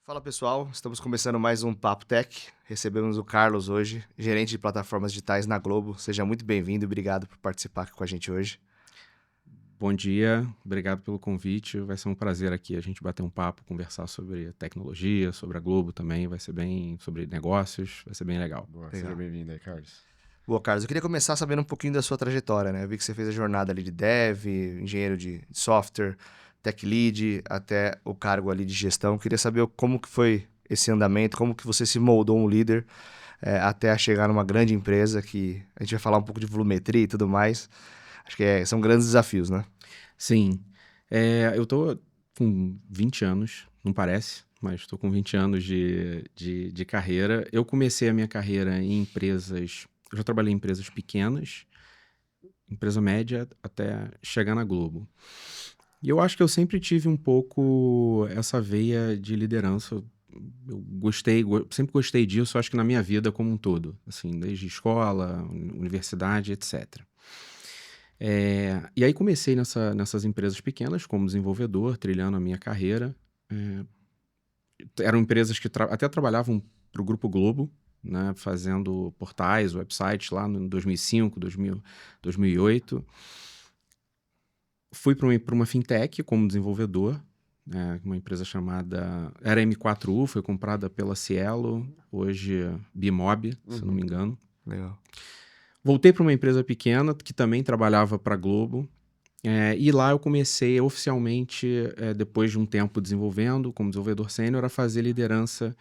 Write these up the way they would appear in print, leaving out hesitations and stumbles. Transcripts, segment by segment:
Fala pessoal, estamos começando mais um Papo Tech. Recebemos o Carlos hoje, gerente de plataformas digitais na Globo. Seja muito bem-vindo e obrigado por participar aqui com a gente hoje. Bom dia, obrigado pelo convite. Vai ser um prazer aqui a gente bater um papo, conversar sobre tecnologia, sobre a Globo também. Vai ser bem sobre negócios, vai ser bem legal. Boa, seja Legal. bem-vindo aí, Carlos. Boa, Carlos, eu queria começar sabendo um pouquinho da sua trajetória, né? Eu vi que você fez a jornada ali de dev, engenheiro de software, tech lead, até o cargo ali de gestão. Eu queria saber como que foi esse andamento, como que você se moldou um líder até chegar numa grande empresa que a gente vai falar um pouco de volumetria e tudo mais. Acho que são grandes desafios, né? Sim, eu tô com 20 anos, não parece, mas estou com 20 anos de carreira. Eu comecei a minha carreira em empresas, eu já trabalhei em empresas pequenas, empresa média, até chegar na Globo. E eu acho que eu sempre tive um pouco essa veia de liderança. Eu sempre gostei disso, acho que na minha vida como um todo, assim, desde escola, universidade, etc. E aí comecei nessas empresas pequenas como desenvolvedor, trilhando a minha carreira. Eram empresas que até trabalhavam para o Grupo Globo, né, fazendo portais, websites lá no 2005, 2008. Fui para uma fintech como desenvolvedor, uma empresa chamada era M4U, foi comprada pela Cielo, hoje Bimob, se não me engano. Legal. Voltei para uma empresa pequena que também trabalhava para a Globo, e lá eu comecei oficialmente, depois de um tempo desenvolvendo, como desenvolvedor sênior, a fazer liderança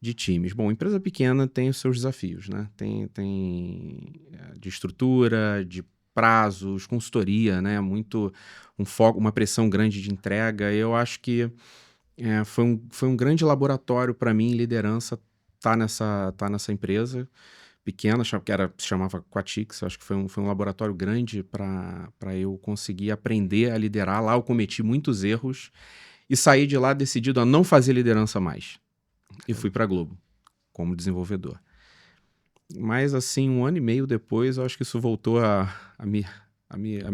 de times. Bom, empresa pequena tem os seus desafios, né? Tem de estrutura, de prazos, consultoria, né? Muito um foco, uma pressão grande de entrega. Eu acho que foi um grande laboratório para mim, liderança, tá nessa empresa pequena, se chamava Quatix. Acho que foi um laboratório grande para eu conseguir aprender a liderar. Lá eu cometi muitos erros e saí de lá decidido a não fazer liderança mais. E fui para a Globo como desenvolvedor. Mas, assim, 1 ano e meio depois, eu acho que isso voltou a me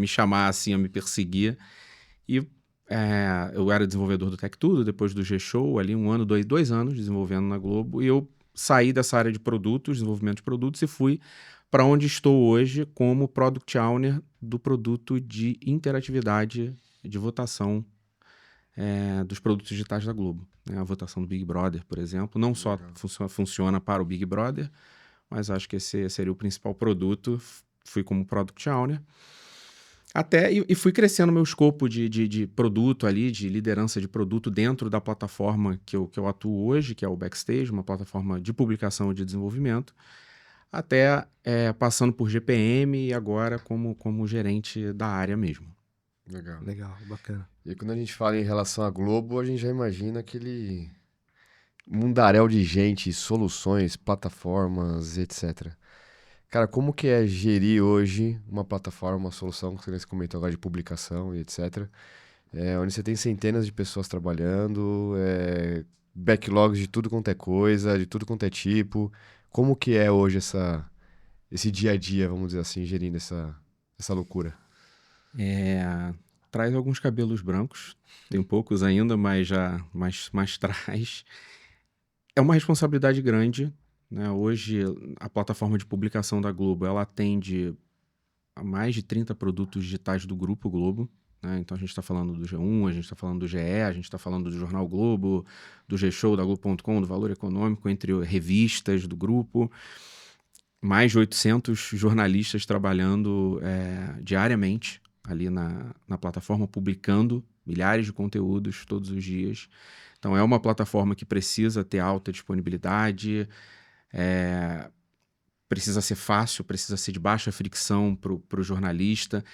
chamar, assim, a me perseguir. E eu era desenvolvedor do Tech Tudo, depois do G-Show, ali 1 ano, 2 anos desenvolvendo na Globo. E eu saí dessa área de produtos, desenvolvimento de produtos, e fui para onde estou hoje como Product Owner do produto de interatividade de votação dos produtos digitais da Globo, né? A votação do Big Brother, por exemplo, não só funciona para o Big Brother, mas acho que esse seria o principal produto. Fui como Product Owner. E fui crescendo meu escopo de produto ali, de liderança de produto dentro da plataforma que eu atuo hoje, que é o Backstage, uma plataforma de publicação e de desenvolvimento, até passando por GPM e agora como gerente da área mesmo. Legal. Legal, bacana. E quando a gente fala em relação à Globo, a gente já imagina aquele mundaréu de gente, soluções, plataformas, etc. Cara, como que é gerir hoje uma plataforma, uma solução que você comentou agora de publicação e etc. Onde você tem centenas de pessoas trabalhando, backlogs de tudo quanto é coisa, de tudo quanto é tipo. Como que é hoje esse dia a dia, vamos dizer assim, gerindo essa loucura? Traz alguns cabelos brancos, tem poucos ainda, mas já mais traz. É uma responsabilidade grande, né? Hoje, a plataforma de publicação da Globo, ela atende a mais de 30 produtos digitais do Grupo Globo, né? Então, a gente está falando do G1, a gente está falando do GE, a gente está falando do Jornal Globo, do G-Show, da Globo.com, do Valor Econômico, entre revistas do grupo. Mais de 800 jornalistas trabalhando diariamente ali na plataforma, publicando milhares de conteúdos todos os dias. Então, é uma plataforma que precisa ter alta disponibilidade, precisa ser fácil, precisa ser de baixa fricção para o jornalista,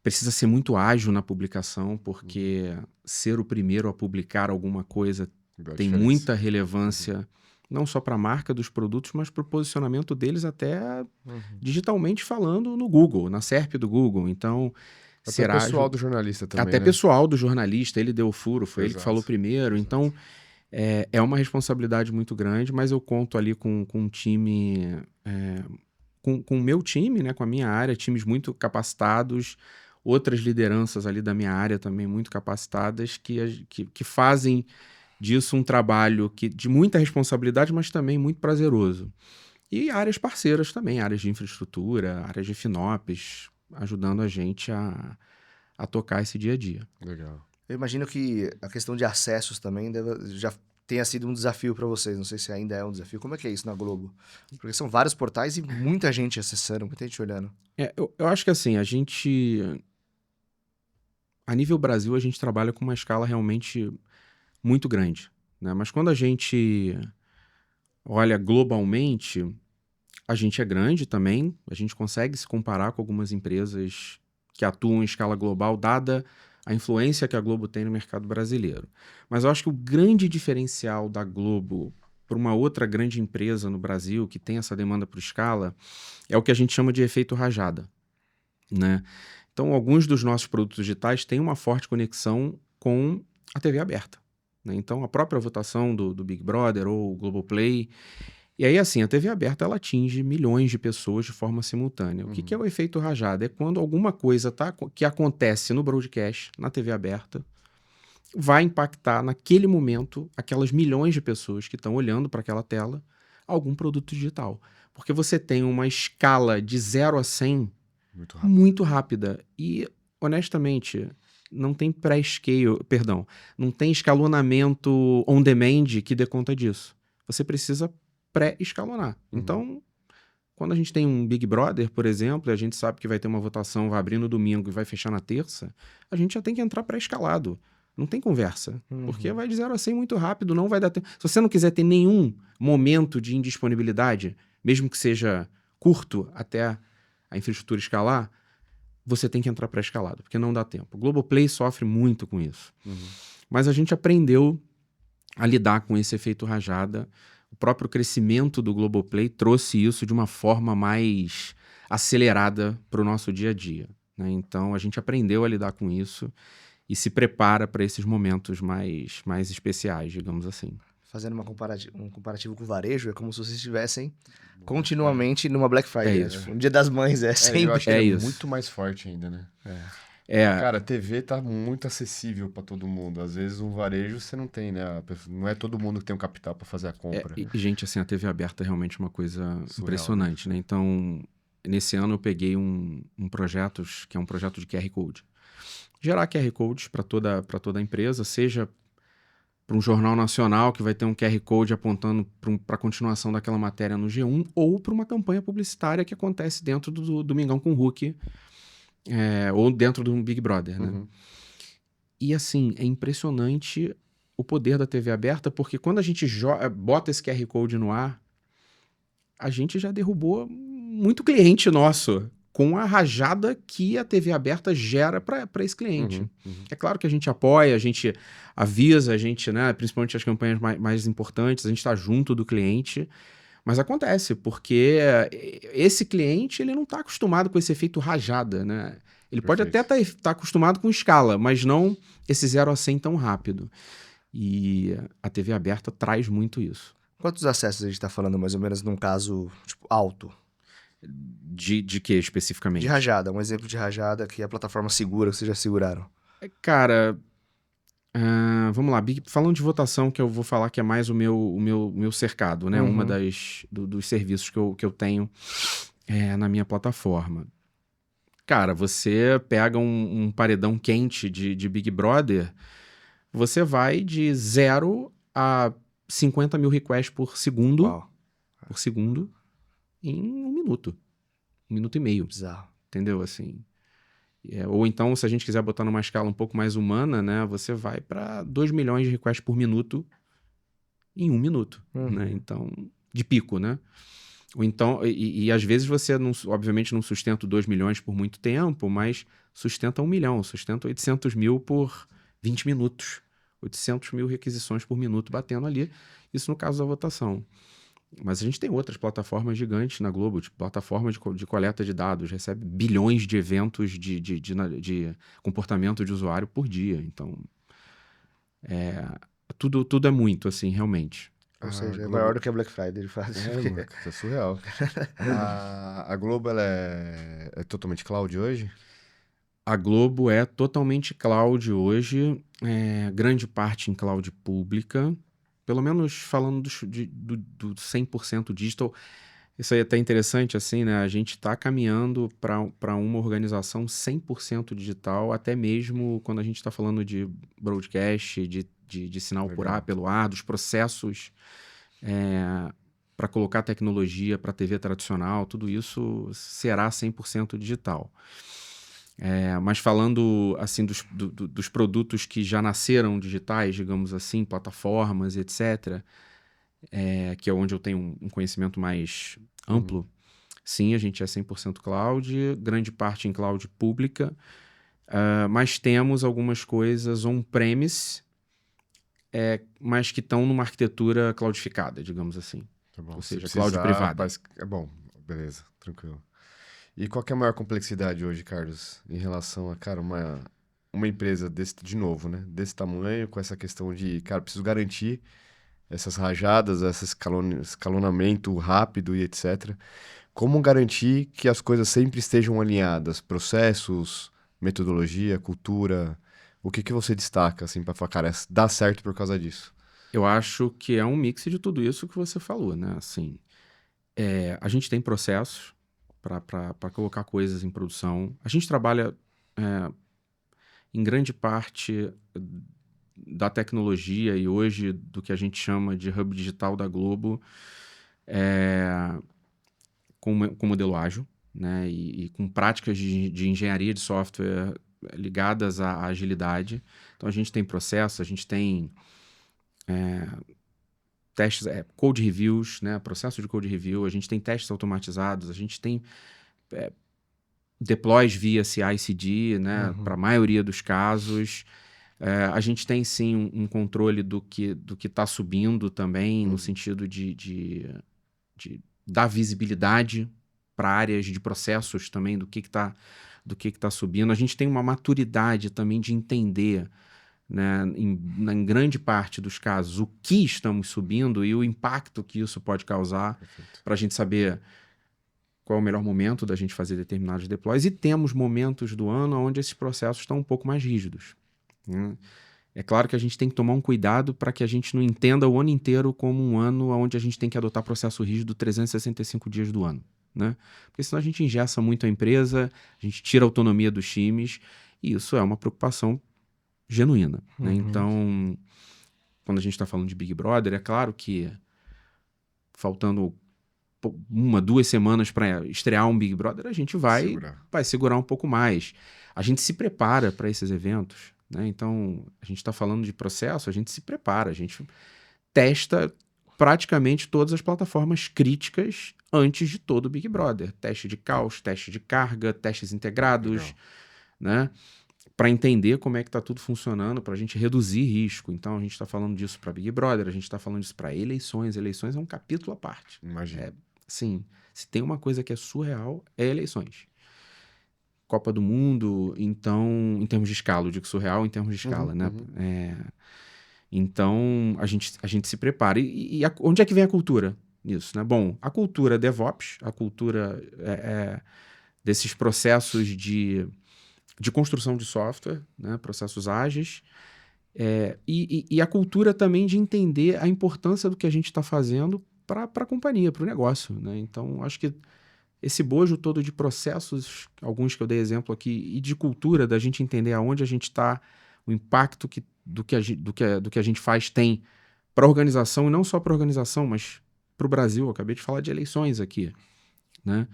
precisa ser muito ágil na publicação, porque ser o primeiro a publicar alguma coisa Igual a tem diferença. muita relevância, não só para a marca dos produtos, mas para o posicionamento deles até digitalmente falando no Google, na SERP do Google. Então, Até ser pessoal ágil, do jornalista também, até né? pessoal do jornalista, ele deu o furo, foi ele que Exato, falou primeiro. exato. Então, é uma responsabilidade muito grande, mas eu conto ali com um time, com o meu time, né, com a minha área, times muito capacitados, outras lideranças ali da minha área também muito capacitadas, que fazem disso um trabalho de muita responsabilidade, mas também muito prazeroso. E áreas parceiras também, áreas de infraestrutura, áreas de FinOps, ajudando a gente a tocar esse dia a dia. Legal. Eu imagino que a questão de acessos também já tenha sido um desafio para vocês. Não sei se ainda é um desafio. Como é que é isso na Globo? Porque são vários portais e muita gente acessando, muita gente olhando. Eu acho que assim, a nível Brasil, a gente trabalha com uma escala realmente muito grande, né? Mas quando a gente olha globalmente, a gente é grande também, a gente consegue se comparar com algumas empresas que atuam em escala global, dada a influência que a Globo tem no mercado brasileiro. Mas eu acho que o grande diferencial da Globo para uma outra grande empresa no Brasil que tem essa demanda por escala é o que a gente chama de efeito rajada, né? Então, alguns dos nossos produtos digitais têm uma forte conexão com a TV aberta, né? Então, a própria votação do Big Brother ou o Globoplay. E aí, assim, a TV aberta ela atinge milhões de pessoas de forma simultânea. O que é o efeito rajada? É quando alguma coisa que acontece no broadcast, na TV aberta, vai impactar naquele momento aquelas milhões de pessoas que estão olhando para aquela tela algum produto digital. Porque você tem uma escala de 0 a 100 Muito rápido. muito rápida. E, honestamente, não tem não tem escalonamento on demand que dê conta disso. Você precisa pré-escalonar. Então, quando a gente tem um Big Brother, por exemplo, e a gente sabe que vai ter uma votação, vai abrir no domingo e vai fechar na terça, a gente já tem que entrar pré-escalado. Não tem conversa. Porque vai de 0 a 100 muito rápido, não vai dar tempo. Se você não quiser ter nenhum momento de indisponibilidade, mesmo que seja curto até a infraestrutura escalar, você tem que entrar pré-escalado, porque não dá tempo. O Globoplay sofre muito com isso. Mas a gente aprendeu a lidar com esse efeito rajada. O próprio crescimento do Globoplay trouxe isso de uma forma mais acelerada para o nosso dia a dia, né? Então, a gente aprendeu a lidar com isso e se prepara para esses momentos mais especiais, digamos assim. Fazendo um comparativo com o varejo, é como se vocês estivessem continuamente numa Black Friday. É isso. Né? O Dia das Mães é sempre... Eu acho que é isso. muito mais forte ainda, né? É, Cara, a TV tá muito acessível pra todo mundo. Às vezes um varejo você não tem, né? Não é todo mundo que tem o capital pra fazer a compra. e, gente, assim, a TV aberta é realmente uma coisa Surreal, impressionante, né? Então, nesse ano eu peguei um projeto, que é um projeto de QR Code. Gerar QR Codes para toda a empresa, seja para um jornal nacional que vai ter um QR Code apontando para a continuação daquela matéria no G1, ou para uma campanha publicitária que acontece dentro do Domingão com o Hulk, ou dentro do Big Brother, né? E assim, é impressionante o poder da TV aberta, porque quando a gente bota esse QR Code no ar, a gente já derrubou muito cliente nosso com a rajada que a TV aberta gera para esse cliente. É claro que a gente apoia, a gente avisa, a gente, né, principalmente as campanhas mais importantes, a gente está junto do cliente, mas acontece, porque esse cliente ele não está acostumado com esse efeito rajada, né? Ele pode até estar acostumado com escala, mas não esse 0 a 100 tão rápido. E a TV aberta traz muito isso. Quantos acessos a gente está falando, mais ou menos, num caso tipo, alto? De que especificamente? De rajada, um exemplo de rajada que é a plataforma segura que vocês já seguraram. Cara, vamos lá, falando de votação, que eu vou falar que é mais o meu cercado, né? Uma dos serviços que eu tenho na minha plataforma. Cara, você pega um paredão quente de Big Brother, você vai de 0 a 50 mil requests por segundo. Uau. Por segundo. Em 1 minuto. 1 minuto e meio. Bizarro. Entendeu? Assim. Ou então, se a gente quiser botar numa escala um pouco mais humana, né? Você vai para 2 milhões de requests por minuto em 1 minuto. Né? Então, de pico, né? Ou então, e às vezes você, não, obviamente, não sustenta 2 milhões por muito tempo, mas sustenta 1 milhão, sustenta 800 mil por 20 minutos. 800 mil requisições por minuto batendo ali. Isso no caso da votação. Mas a gente tem outras plataformas gigantes na Globo, tipo plataforma de coleta de dados, recebe bilhões de eventos de comportamento de usuário por dia. Então, tudo é muito, assim, realmente. Ou seja, é maior do que a Black Friday, ele faz. Mano, isso é surreal. A Globo, ela é totalmente cloud hoje? A Globo é totalmente cloud hoje, grande parte em cloud pública, pelo menos falando do 100% digital. Isso aí é até interessante, assim, né? A gente está caminhando para uma organização 100% digital, até mesmo quando a gente está falando de broadcast, de sinal por ar, Legal. pelo ar, dos processos para colocar tecnologia para TV tradicional, tudo isso será 100% digital. Mas falando assim dos produtos que já nasceram digitais, digamos assim, plataformas, etc., que é onde eu tenho um conhecimento mais amplo, sim, a gente é 100% cloud, grande parte em cloud pública, mas temos algumas coisas on-premise, mas que estão numa arquitetura cloudificada, digamos assim. Tá bom. Ou Se seja, cloud precisar, privada. é bom. Beleza, tranquilo. E qual que é a maior complexidade hoje, Carlos, em relação a, cara, uma empresa desse, de novo, né? Desse tamanho, com essa questão de, cara, preciso garantir essas rajadas, esse escalonamento rápido e etc. Como garantir que as coisas sempre estejam alinhadas? Processos, metodologia, cultura. O que que você destaca, assim, para falar, cara, dá certo por causa disso? Eu acho que é um mix de tudo isso que você falou, né? Assim, a gente tem processos para colocar coisas em produção. A gente trabalha em grande parte da tecnologia e hoje do que a gente chama de hub digital da Globo com modelo ágil, né? E com práticas de engenharia de software ligadas à agilidade. Então a gente tem processo, a gente tem testes, code reviews, né? Processo de code review, a gente tem testes automatizados, a gente tem deploys via CI/CD, né? Para a maioria dos casos. A gente tem sim um controle do que está subindo também, no sentido de dar visibilidade para áreas de processos também, do que está subindo. A gente tem uma maturidade também de entender, né, em grande parte dos casos, o que estamos subindo e o impacto que isso pode causar, para a gente saber qual é o melhor momento da gente fazer determinados deploys. E temos momentos do ano onde esses processos estão um pouco mais rígidos, né? É claro que a gente tem que tomar um cuidado para que a gente não entenda o ano inteiro como um ano onde a gente tem que adotar processo rígido 365 dias do ano, né? Porque senão a gente engessa muito a empresa, a gente tira a autonomia dos times, e isso é uma preocupação genuína, né? Então, quando a gente está falando de Big Brother, é claro que faltando 2 semanas para estrear um Big Brother, a gente vai segurar um pouco mais. A gente se prepara para esses eventos, né? Então, a gente está falando de processo, a gente se prepara, a gente testa praticamente todas as plataformas críticas antes de todo o Big Brother. Teste de caos, teste de carga, testes integrados, né? Para entender como é que está tudo funcionando, para a gente reduzir risco. Então, a gente está falando disso para Big Brother, a gente está falando disso para eleições. Eleições é um capítulo à parte. Imagina. Sim, se tem uma coisa que é surreal, é eleições. Copa do Mundo, então, em termos de escala, eu digo surreal em termos de escala, né? Então, a gente se prepara. Onde é que vem a cultura nisso, né? Bom, a cultura DevOps, a cultura desses processos de construção de software, né? Processos ágeis, e a cultura também de entender a importância do que a gente está fazendo para a companhia, para o negócio, né? Então, acho que esse bojo todo de processos, alguns que eu dei exemplo aqui, e de cultura, da gente entender aonde a gente está, o impacto do que a gente faz tem para a organização, e não só para a organização, mas para o Brasil. Eu acabei de falar de eleições aqui, né?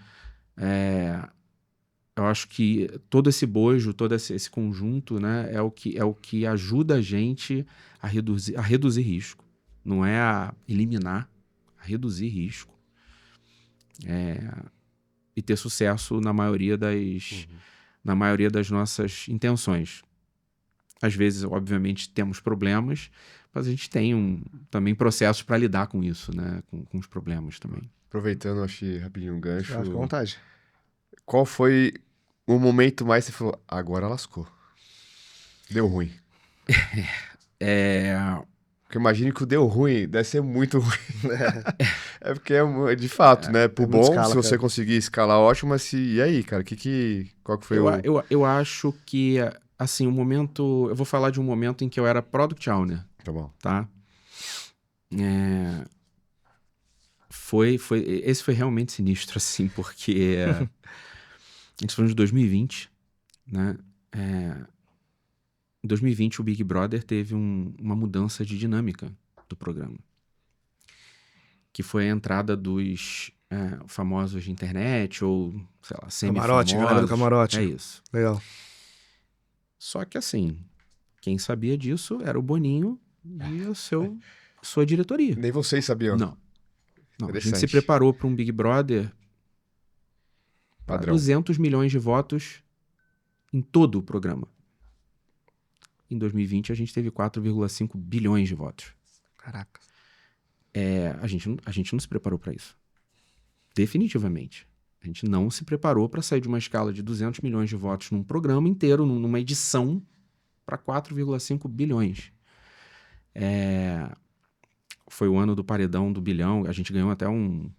Eu acho que todo esse bojo, todo esse conjunto, né, é o que ajuda a gente a reduzir risco. Não é a eliminar, a reduzir risco. E ter sucesso na maioria das nossas intenções. Às vezes, obviamente, temos problemas, mas a gente tem também processos para lidar com isso, né? Com os problemas também. Aproveitando, achei rapidinho um gancho. Fica à vontade. Qual foi o momento mais que você falou, agora lascou? Deu ruim. Porque imagine que o deu ruim, deve ser muito ruim. É porque de fato, né? Pro muita bom, escala, se você cara. conseguir escalar, ótimo, mas e aí, cara? Qual que foi o... Eu acho que, assim, o momento... Eu vou falar de um momento em que eu era Product Owner, Tá bom. tá? Esse foi realmente sinistro, assim, porque a gente falou de 2020, né? Em 2020, o Big Brother teve uma mudança de dinâmica do programa, que foi a entrada dos famosos de internet ou, sei lá, Camarote, galera do semi-famosos. camarote. É isso. Legal. Só que, assim, quem sabia disso era o Boninho e sua diretoria. Nem vocês sabiam. Não. Não, a gente se Interessante. preparou para um Big Brother para Padrão. 200 milhões de votos em todo o programa. Em 2020, a gente teve 4,5 bilhões de votos. Caraca. A gente não se preparou para isso. Definitivamente. A gente não se preparou para sair de uma escala de 200 milhões de votos num programa inteiro, numa edição, para 4,5 bilhões. Foi o ano do paredão do bilhão. A gente ganhou até o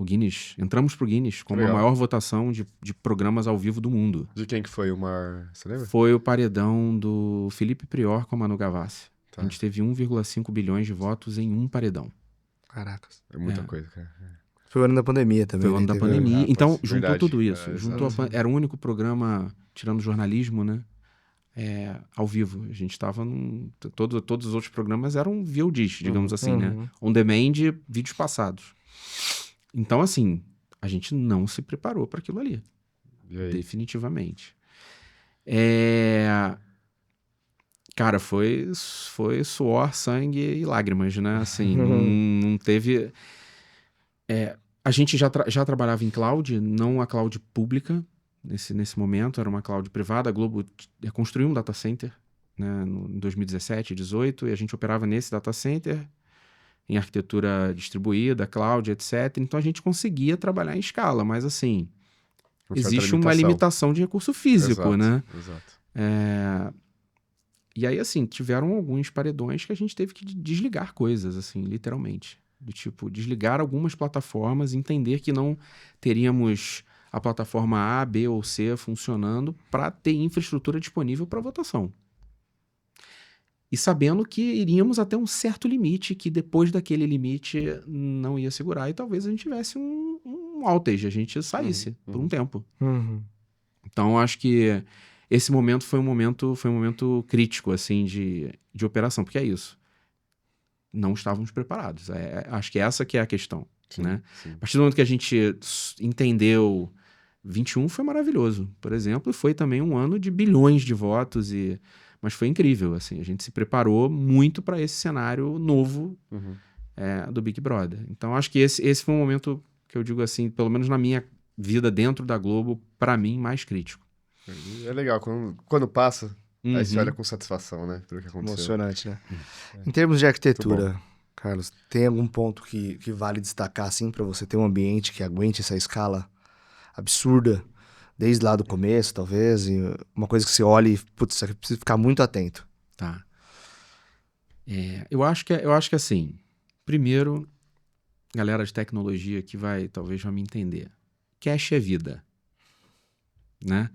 Guinness. Entramos pro Guinness como a Legal. maior votação de programas ao vivo do mundo. De quem que foi o maior... Você lembra? Foi o paredão do Felipe Prior com a Manu Gavassi. Tá. A gente teve 1,5 bilhões de votos em um paredão. Caracas. É muita coisa, cara. Foi o ano da pandemia também. Foi o ano né? da Teve- pandemia. Ah, Então, pode ser. juntou Verdade. tudo isso. É, Era o único programa, tirando jornalismo, né? Ao vivo. A gente estava todos os outros programas eram VODs, digamos assim, né? On demand, vídeos passados. Então, assim, a gente não se preparou para aquilo ali. E aí? Definitivamente. Cara, foi suor, sangue e lágrimas, né? Assim, não teve... A gente já trabalhava em cloud, não a cloud pública, nesse momento, era uma cloud privada. A Globo construiu um data center, né, em 2017, 2018, e a gente operava nesse data center, em arquitetura distribuída, cloud, etc. Então a gente conseguia trabalhar em escala, mas assim, Com certa existe uma limitação de recurso físico, Exato, né? Exato. E aí, assim, tiveram alguns paredões que a gente teve que desligar coisas, assim, literalmente. Do tipo, desligar algumas plataformas, entender que não teríamos a plataforma A, B ou C funcionando para ter infraestrutura disponível para votação. E sabendo que iríamos até um certo limite, que depois daquele limite não ia segurar e talvez a gente tivesse um outage, a gente saísse por um tempo. Uhum. Então, eu acho que esse momento foi um momento crítico, assim, de operação, porque é isso. Não estávamos preparados. Acho que essa que é a questão, Sim, né? sim. A partir do momento que a gente entendeu, 21 foi maravilhoso, por exemplo, e foi também um ano de bilhões de votos, mas foi incrível, assim, a gente se preparou muito para esse cenário novo Uhum. do Big Brother. Então, acho que esse foi um momento que eu digo assim, pelo menos na minha vida dentro da Globo, para mim, mais crítico. É legal, quando passa, aí você Uhum. olha com satisfação, né? Pelo que aconteceu. Emocionante, né? Em termos de arquitetura, Carlos, tem algum ponto que vale destacar, assim, para você ter um ambiente que aguente essa escala absurda, desde lá do começo, talvez, e uma coisa que você olha e, putz, isso aqui precisa ficar muito atento. Tá. Eu acho que assim, primeiro, galera de tecnologia que talvez vai me entender. Cache é vida, né?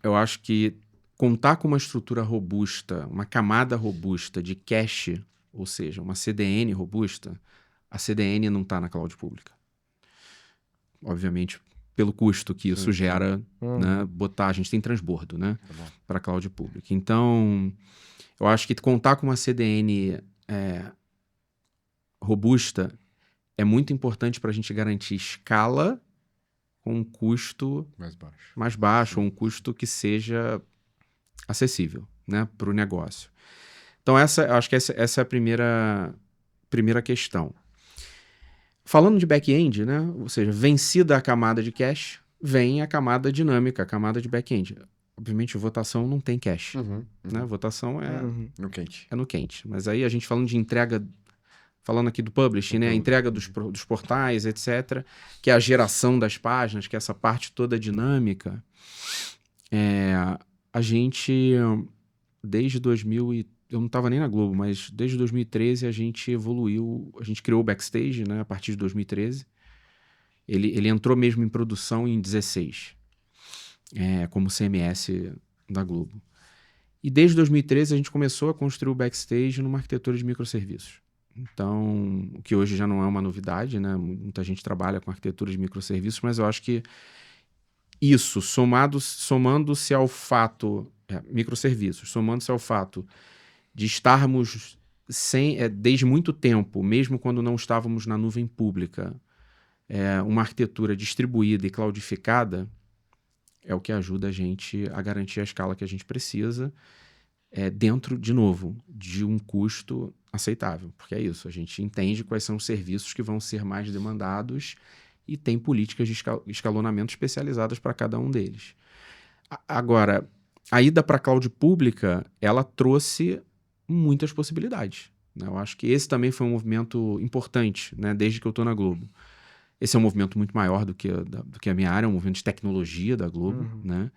Eu acho que contar com uma estrutura robusta, uma camada robusta de cache, ou seja, uma CDN robusta, a CDN não está na cloud pública. Obviamente, pelo custo que isso gera, né, a gente tem transbordo, né, para a cloud pública. Então, eu acho que contar com uma CDN robusta é muito importante para a gente garantir escala com um custo mais baixo, ou um custo que seja acessível, né, para o negócio. Então, acho que essa é a primeira questão. Falando de back-end, né, ou seja, vencida a camada de cache, vem a camada dinâmica, a camada de back-end. Obviamente, votação não tem cache, né? Votação No quente. é no quente. Mas aí a gente falando de entrega, falando aqui do publishing, né? A entrega dos portais, etc., que é a geração das páginas, que é essa parte toda dinâmica, a gente, desde 2000 eu não estava nem na Globo, mas desde 2013 a gente evoluiu, a gente criou o Backstage, né, a partir de 2013. Ele entrou mesmo em produção em 16, como CMS da Globo. E desde 2013 a gente começou a construir o Backstage numa arquitetura de microserviços. Então, o que hoje já não é uma novidade, né? Muita gente trabalha com arquitetura de microserviços, mas eu acho que isso, somando-se ao fato... microserviços, somando-se ao fato de estarmos desde muito tempo, mesmo quando não estávamos na nuvem pública, uma arquitetura distribuída e cloudificada, é o que ajuda a gente a garantir a escala que a gente precisa, dentro, de novo, de um custo aceitável. Porque é isso, a gente entende quais são os serviços que vão ser mais demandados e tem políticas de escalonamento especializadas para cada um deles. Agora, a ida para a cloud pública, ela trouxe muitas possibilidades, né? Eu acho que esse também foi um movimento importante, né, desde que eu estou na Globo. Esse é um movimento muito maior do que a minha área, é um movimento de tecnologia da Globo, né?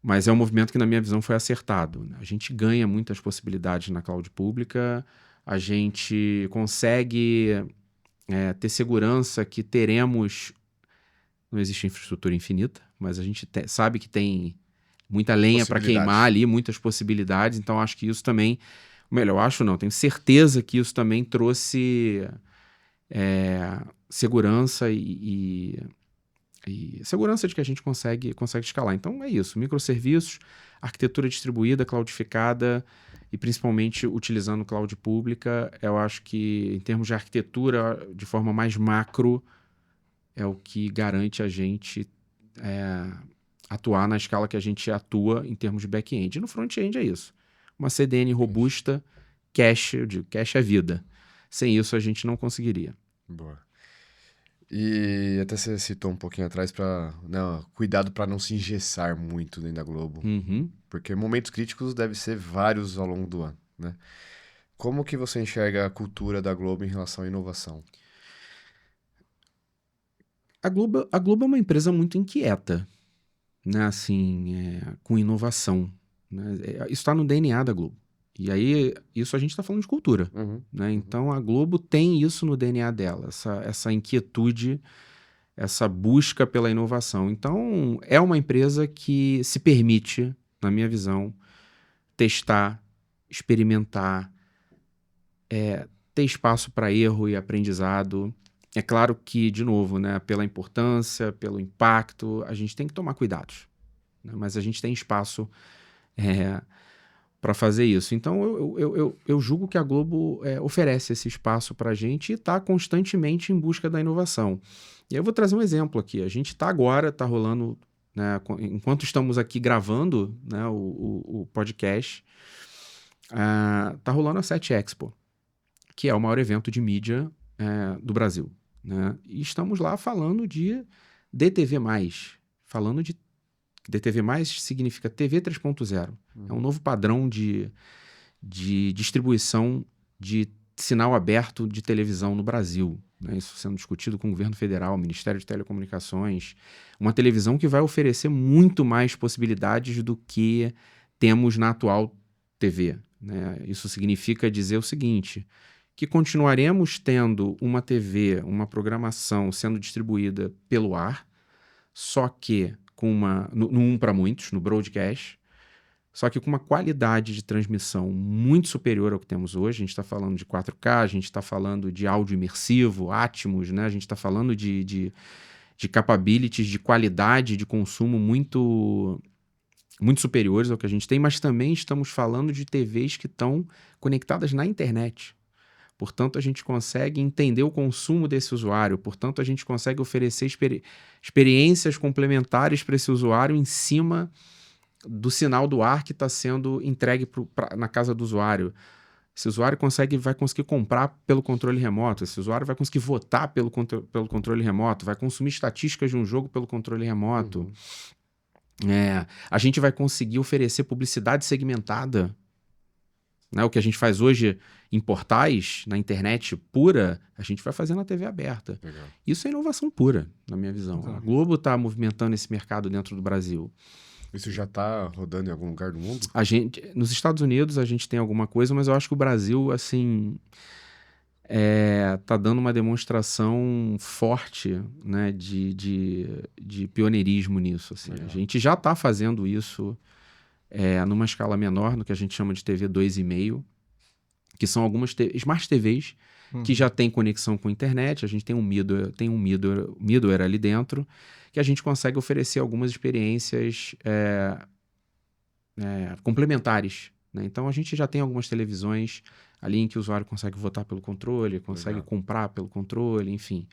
Mas é um movimento que, na minha visão, foi acertado, né? A gente ganha muitas possibilidades na cloud pública, a gente consegue ter segurança que teremos... Não existe infraestrutura infinita, mas a gente sabe que tem muita lenha para queimar ali, muitas possibilidades, então acho que isso também... Melhor, acho não, tenho certeza que isso também trouxe... segurança e segurança de que a gente consegue escalar. Então é isso, microserviços, arquitetura distribuída, cloudificada e principalmente utilizando cloud pública. Eu acho que em termos de arquitetura, de forma mais macro, é o que garante a gente atuar na escala que a gente atua em termos de back-end. E no front-end é isso, uma CDN robusta, cache, eu digo, cache é vida. Sem isso a gente não conseguiria. Boa. E até você citou um pouquinho atrás cuidado para não se engessar muito dentro da Globo. Uhum. Porque momentos críticos devem ser vários ao longo do ano, né? Como que você enxerga a cultura da Globo em relação à inovação? A Globo é uma empresa muito inquieta, né? Assim, com inovação, né? Isso está no DNA da Globo. E aí, isso a gente está falando de cultura, né? Então, a Globo tem isso no DNA dela, essa inquietude, essa busca pela inovação. Então, é uma empresa que se permite, na minha visão, testar, experimentar, ter espaço para erro e aprendizado. É claro que, de novo, né, pela importância, pelo impacto, a gente tem que tomar cuidados, né? Mas a gente tem espaço para fazer isso. Então, eu julgo que a Globo oferece esse espaço para a gente e está constantemente em busca da inovação. E aí eu vou trazer um exemplo aqui. A gente está rolando, né, enquanto estamos aqui gravando, né, o podcast, está rolando a SET Expo, que é o maior evento de mídia do Brasil, né? E estamos lá falando de DTV+, falando de DTV+, significa TV 3.0. É um novo padrão de distribuição de sinal aberto de televisão no Brasil, né? Isso sendo discutido com o governo federal, Ministério de Telecomunicações. Uma televisão que vai oferecer muito mais possibilidades do que temos na atual TV, né? Isso significa dizer o seguinte, que continuaremos tendo uma TV, uma programação sendo distribuída pelo ar, só que no um para muitos, no broadcast, só que com uma qualidade de transmissão muito superior ao que temos hoje. A gente está falando de 4K, a gente está falando de áudio imersivo, Atmos, né? A gente está falando de capabilities, de qualidade de consumo muito, muito superiores ao que a gente tem, mas também estamos falando de TVs que estão conectadas na internet. Portanto, a gente consegue entender o consumo desse usuário. Portanto, a gente consegue oferecer experiências complementares para esse usuário em cima do sinal do ar que está sendo entregue na casa do usuário. Esse usuário vai conseguir comprar pelo controle remoto. Esse usuário vai conseguir votar pelo controle remoto. Vai consumir estatísticas de um jogo pelo controle remoto. A gente vai conseguir oferecer publicidade segmentada, né? O que a gente faz hoje em portais, na internet pura, a gente vai fazer na TV aberta. Legal. Isso é inovação pura, na minha visão. A Globo está movimentando esse mercado dentro do Brasil. Isso já tá rodando em algum lugar do mundo? Nos Estados Unidos a gente tem alguma coisa, mas eu acho que o Brasil, assim, tá dando uma demonstração forte, né, de pioneirismo nisso. Assim. A gente já está fazendo isso numa escala menor, no que a gente chama de TV 2,5, que são algumas Smart TVs que já tem conexão com a internet. A gente tem um middleware ali dentro, que a gente consegue oferecer algumas experiências complementares. Né? Então, a gente já tem algumas televisões ali em que o usuário consegue votar pelo controle, consegue comprar pelo controle, enfim.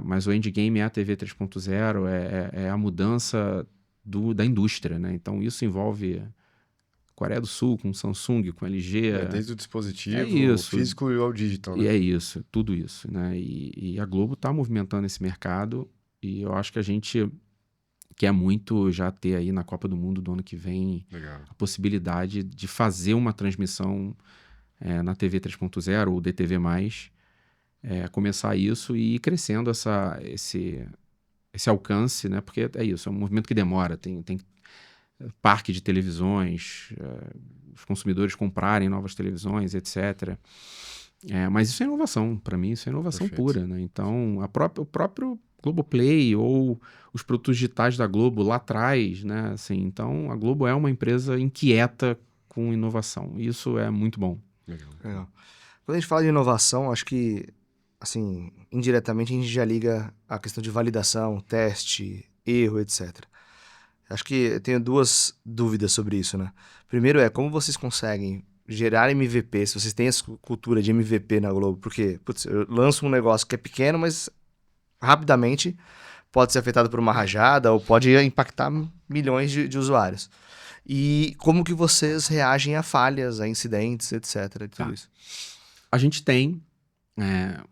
Mas o endgame é a TV 3.0, é a mudança da indústria. Né? Então, isso envolve Coreia do Sul, com Samsung, com LG. Desde o dispositivo, isso. o físico e ao digital, né? E é isso, tudo isso. Né? E a Globo está movimentando esse mercado, e eu acho que a gente quer muito já ter aí na Copa do Mundo do ano que vem a possibilidade de fazer uma transmissão na TV 3.0 ou DTV+, começar isso e ir crescendo esse alcance, né? Porque é isso, é um movimento que demora, tem parque de televisões, os consumidores comprarem novas televisões, etc. Mas isso é inovação, para mim isso é inovação pura, né? Então, o próprio Globoplay ou os produtos digitais da Globo lá atrás, né? Assim, então, a Globo é uma empresa inquieta com inovação. Isso é muito bom. Legal. Quando a gente fala de inovação, acho que, assim, indiretamente a gente já liga a questão de validação, teste, erro, etc. Acho que eu tenho duas dúvidas sobre isso, né? Primeiro como vocês conseguem gerar MVP, se vocês têm essa cultura de MVP na Globo, porque, putz, eu lanço um negócio que é pequeno, mas rapidamente pode ser afetado por uma rajada ou pode impactar milhões de usuários. E como que vocês reagem a falhas, a incidentes, etc. Tudo isso? A gente tem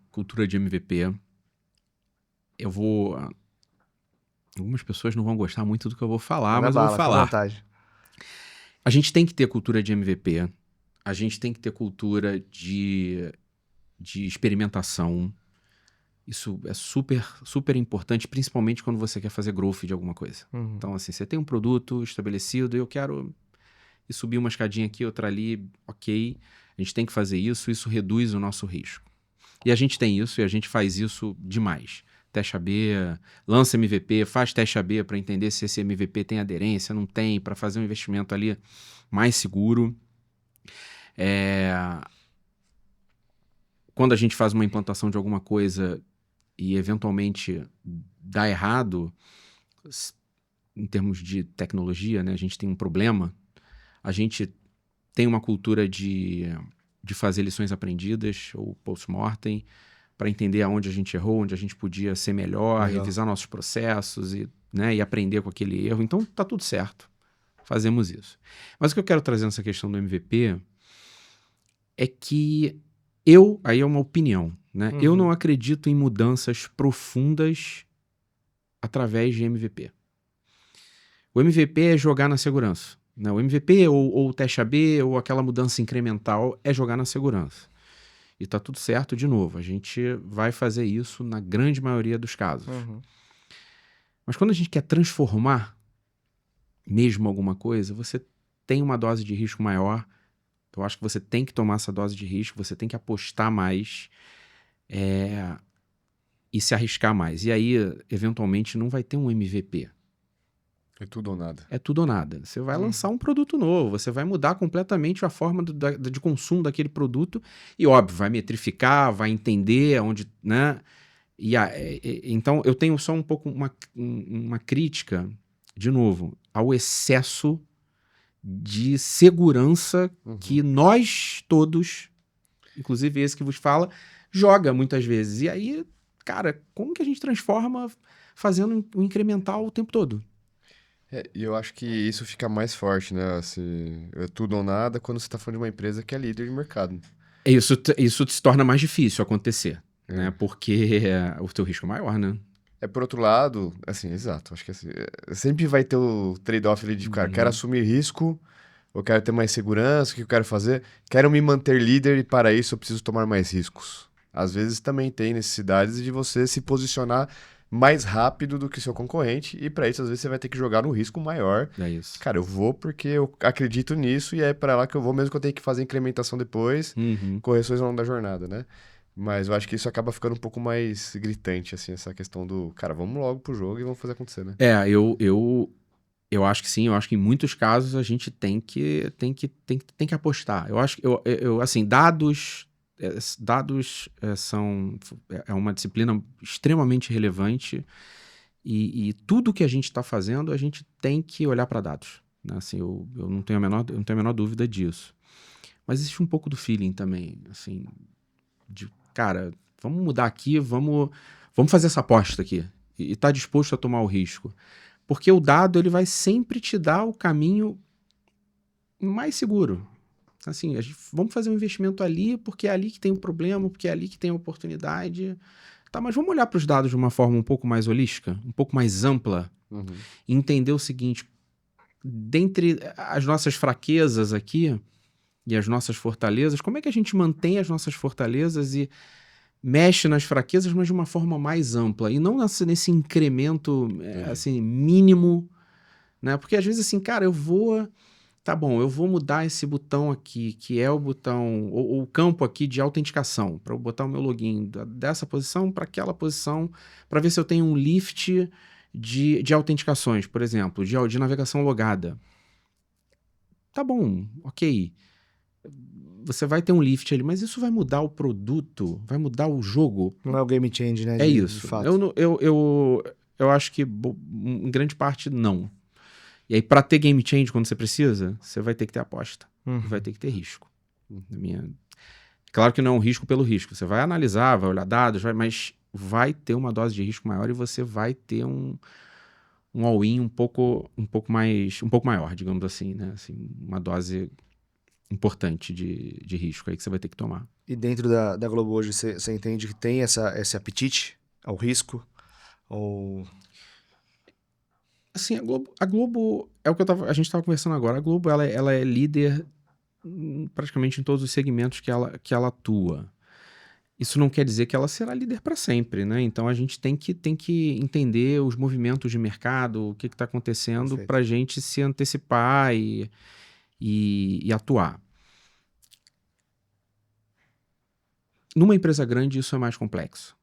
cultura de MVP. Algumas pessoas não vão gostar muito do que eu vou falar, mas eu vou falar. Vontade. A gente tem que ter cultura de MVP. A gente tem que ter cultura de experimentação. Isso é super, super importante, principalmente quando você quer fazer growth de alguma coisa. Então, assim, você tem um produto estabelecido e eu quero subir uma escadinha aqui, outra ali, ok. A gente tem que fazer isso, isso reduz o nosso risco. E a gente tem isso e a gente faz isso demais. Teste AB, lança MVP, faz teste AB para entender se esse MVP tem aderência, não tem, para fazer um investimento ali mais seguro. Quando a gente faz uma implantação de alguma coisa e eventualmente dá errado, em termos de tecnologia, né, a gente tem um problema, a gente tem uma cultura de fazer lições aprendidas ou post-mortem, para entender aonde a gente errou, onde a gente podia ser melhor, revisar nossos processos e aprender com aquele erro. Então, tá tudo certo. Fazemos isso. Mas o que eu quero trazer nessa questão do MVP é que aí é uma opinião, né? Eu não acredito em mudanças profundas através de MVP. O MVP é jogar na segurança. Né? O MVP ou o teste AB ou aquela mudança incremental é jogar na segurança. E tá tudo certo, de novo. A gente vai fazer isso na grande maioria dos casos. Mas quando a gente quer transformar mesmo alguma coisa, você tem uma dose de risco maior. Eu acho que você tem que tomar essa dose de risco, você tem que apostar mais e se arriscar mais. E aí, eventualmente, não vai ter um MVP. É tudo ou nada. É tudo ou nada. Você vai lançar um produto novo, você vai mudar completamente a forma de consumo daquele produto e, óbvio, vai metrificar, vai entender onde, né? Então, eu tenho só um pouco uma crítica, de novo, ao excesso de segurança que nós todos, inclusive esse que vos fala, joga muitas vezes. E aí, cara, como que a gente transforma fazendo um incremental o tempo todo? E eu acho que isso fica mais forte, né? É tudo ou nada quando você está falando de uma empresa que é líder de mercado. Isso se torna mais difícil acontecer, né? Porque o teu risco é maior, né? Por outro lado, assim, exato. Acho que sempre vai ter o trade-off ali de, cara, quero assumir risco, eu quero ter mais segurança, o que eu quero fazer? Quero me manter líder e para isso eu preciso tomar mais riscos. Às vezes também tem necessidades de você se posicionar mais rápido do que seu concorrente, e para isso, às vezes, você vai ter que jogar no risco maior. É isso. Cara, eu vou porque eu acredito nisso e é para lá que eu vou, mesmo que eu tenha que fazer incrementação depois, Uhum. correções ao longo da jornada, né? Mas eu acho que isso acaba ficando um pouco mais gritante, assim, essa questão do, cara, vamos logo pro jogo e vamos fazer acontecer, né? Eu acho que sim, eu acho que em muitos casos a gente tem que apostar. Eu acho que, assim, dados é uma disciplina extremamente relevante e tudo que a gente está fazendo, a gente tem que olhar para dados, né? Assim, eu não tenho eu não tenho a menor dúvida disso. Mas existe um pouco do feeling também, assim, de, cara, vamos mudar aqui, vamos fazer essa aposta aqui e tá disposto a tomar o risco. Porque o dado, ele vai sempre te dar o caminho mais seguro. Assim, vamos fazer um investimento ali, porque é ali que tem o problema, porque é ali que tem a oportunidade. Tá, mas vamos olhar para os dados de uma forma um pouco mais holística, um pouco mais ampla, e entender o seguinte: dentre as nossas fraquezas aqui e as nossas fortalezas, como é que a gente mantém as nossas fortalezas e mexe nas fraquezas, mas de uma forma mais ampla, e não nesse incremento assim, mínimo, né? Porque às vezes assim, cara, tá bom, eu vou mudar esse botão aqui, que é o botão, ou o campo aqui de autenticação, para eu botar o meu login dessa posição para aquela posição, para ver se eu tenho um lift de autenticações, por exemplo, de navegação logada. Tá bom, ok. Você vai ter um lift ali, mas isso vai mudar o produto? Vai mudar o jogo? Não é o game change, né? É De isso. fato. Eu acho que em grande parte não. E aí, para ter game change quando você precisa, você vai ter que ter aposta. Uhum. Vai ter que ter risco. Claro que não é um risco pelo risco. Você vai analisar, vai olhar dados, mas vai ter uma dose de risco maior e você vai ter um all-in um pouco maior, digamos assim, né? Assim, uma dose importante de risco aí que você vai ter que tomar. E dentro da Globo hoje, você entende que tem esse apetite ao risco? Ou... Assim, a Globo é o que a gente estava conversando agora. A Globo ela é líder praticamente em todos os segmentos que ela atua. Isso não quer dizer que ela será líder para sempre, né? Então a gente tem que entender os movimentos de mercado, o que está acontecendo Perfeito. para a gente se antecipar e atuar. Numa empresa grande, isso é mais complexo.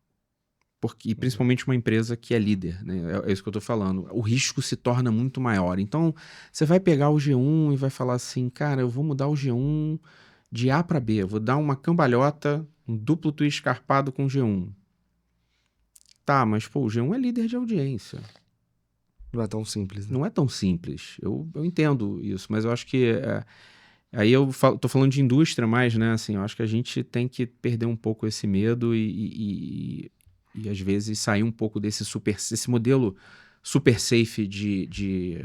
E principalmente uma empresa que é líder, né? É isso que eu tô falando. O risco se torna muito maior. Então, você vai pegar o G1 e vai falar assim, cara, eu vou mudar o G1 de A para B. Eu vou dar uma cambalhota, um duplo twist escarpado com o G1. Tá, mas pô, o G1 é líder de audiência. Não é tão simples, né? Não é tão simples. Eu entendo isso, mas eu acho que... aí tô falando de indústria mais, né? Assim, eu acho que a gente tem que perder um pouco esse medo e às vezes sair um pouco desse modelo super safe de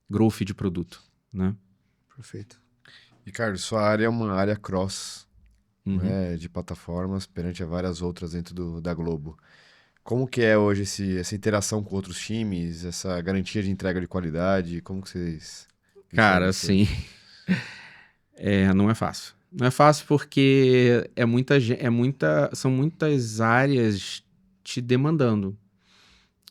growth de produto, né? Perfeito. Ricardo, sua área é uma área cross, Uhum. né, de plataformas perante a várias outras dentro da Globo. Como que é hoje essa interação com outros times, essa garantia de entrega de qualidade? Como que vocês... Cara, enxergam isso assim, hoje? não é fácil. Não é fácil porque são muitas áreas te demandando.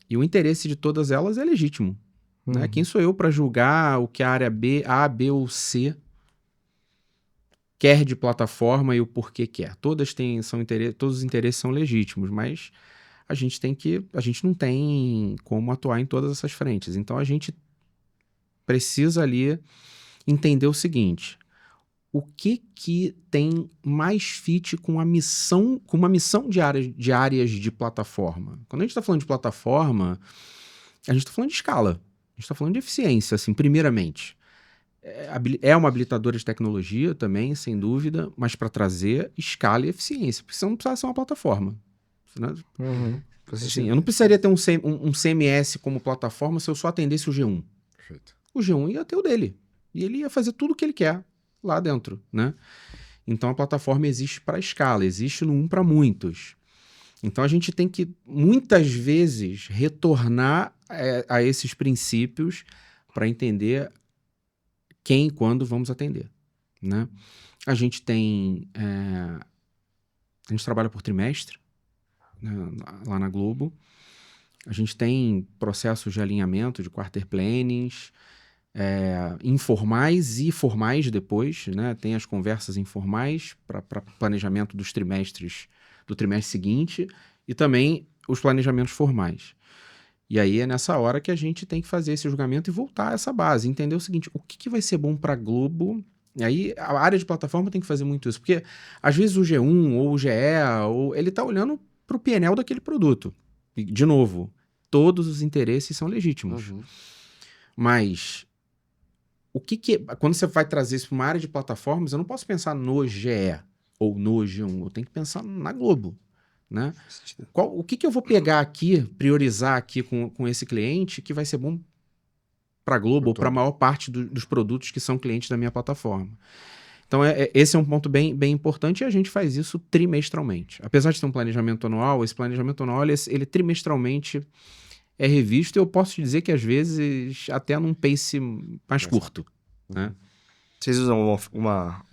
E o interesse de todas elas é legítimo, né? Quem sou eu para julgar o que a área A, B ou C quer de plataforma e o porquê quer? Todos os interesses são legítimos, mas a gente não tem como atuar em todas essas frentes. Então a gente precisa ali entender o seguinte: o que tem mais fit com uma missão de áreas de plataforma? Quando a gente está falando de plataforma, a gente está falando de escala, a gente está falando de eficiência, assim, primeiramente. É uma habilitadora de tecnologia também, sem dúvida, mas para trazer escala e eficiência, porque senão não precisa ser uma plataforma. Né? Assim, eu não precisaria ter um CMS como plataforma se eu só atendesse o G1. Perfeito. O G1 ia ter o dele. E ele ia fazer tudo o que ele quer lá dentro, né? Então a plataforma existe para escala, existe no para muitos. Então a gente tem que, muitas vezes, retornar a esses princípios para entender quem e quando vamos atender, né? A gente trabalha por trimestre, né, lá na Globo. A gente tem processos de alinhamento, de quarter plannings, informais e formais depois, né? Tem as conversas informais para planejamento dos trimestres, do trimestre seguinte, e também os planejamentos formais. E aí é nessa hora que a gente tem que fazer esse julgamento e voltar a essa base, entender o seguinte, o que vai ser bom para a Globo. E aí a área de plataforma tem que fazer muito isso, porque às vezes o G1 ou o GE, ele está olhando para o P&L daquele produto. E, de novo, todos os interesses são legítimos. Mas quando você vai trazer isso para uma área de plataformas, eu não posso pensar no GE ou no G1, eu tenho que pensar na Globo, né? O que eu vou pegar aqui, priorizar aqui com esse cliente que vai ser bom para a Globo ou para a maior parte dos produtos que são clientes da minha plataforma. Então, esse é um ponto bem, bem importante e a gente faz isso trimestralmente. Apesar de ter um planejamento anual, esse planejamento anual, ele trimestralmente é revisto e eu posso te dizer que às vezes até num pace mais curto, né? Vocês usam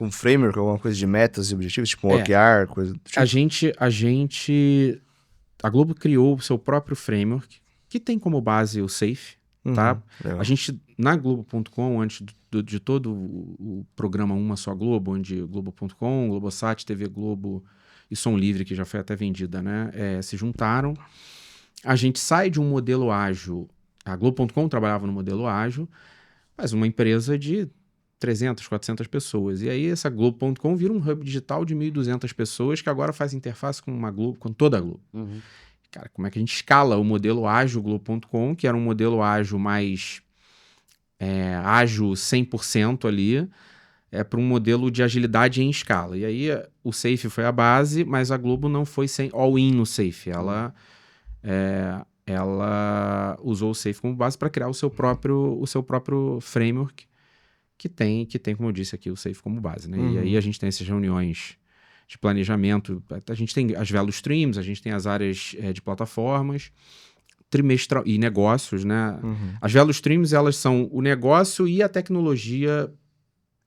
um framework, alguma coisa de metas e objetivos, tipo um OKR, coisa do tipo? A Globo criou o seu próprio framework, que tem como base o SAFe, tá? Legal. A gente, na Globo.com, antes de todo o programa Uma Só Globo, onde Globo.com, Globosat, TV Globo e Som Livre, que já foi até vendida, né? Se juntaram. A gente sai de um modelo ágil. A Globo.com trabalhava no modelo ágil, mas uma empresa de 300, 400 pessoas. E aí essa Globo.com vira um hub digital de 1.200 pessoas que agora faz interface com uma Globo, com toda a Globo. Cara, como é que a gente escala o modelo ágil Globo.com, que era um modelo ágil mais ágil 100% ali, para um modelo de agilidade em escala. E aí o SAFe foi a base, mas a Globo não foi sem all-in no SAFe. Ela usou o SAFe como base para criar o seu próprio framework, que tem, como eu disse aqui, o SAFe como base, né? E aí a gente tem essas reuniões de planejamento, a gente tem as value streams, a gente tem as áreas de plataformas, trimestral e negócios, né? As value streams, elas são o negócio e a tecnologia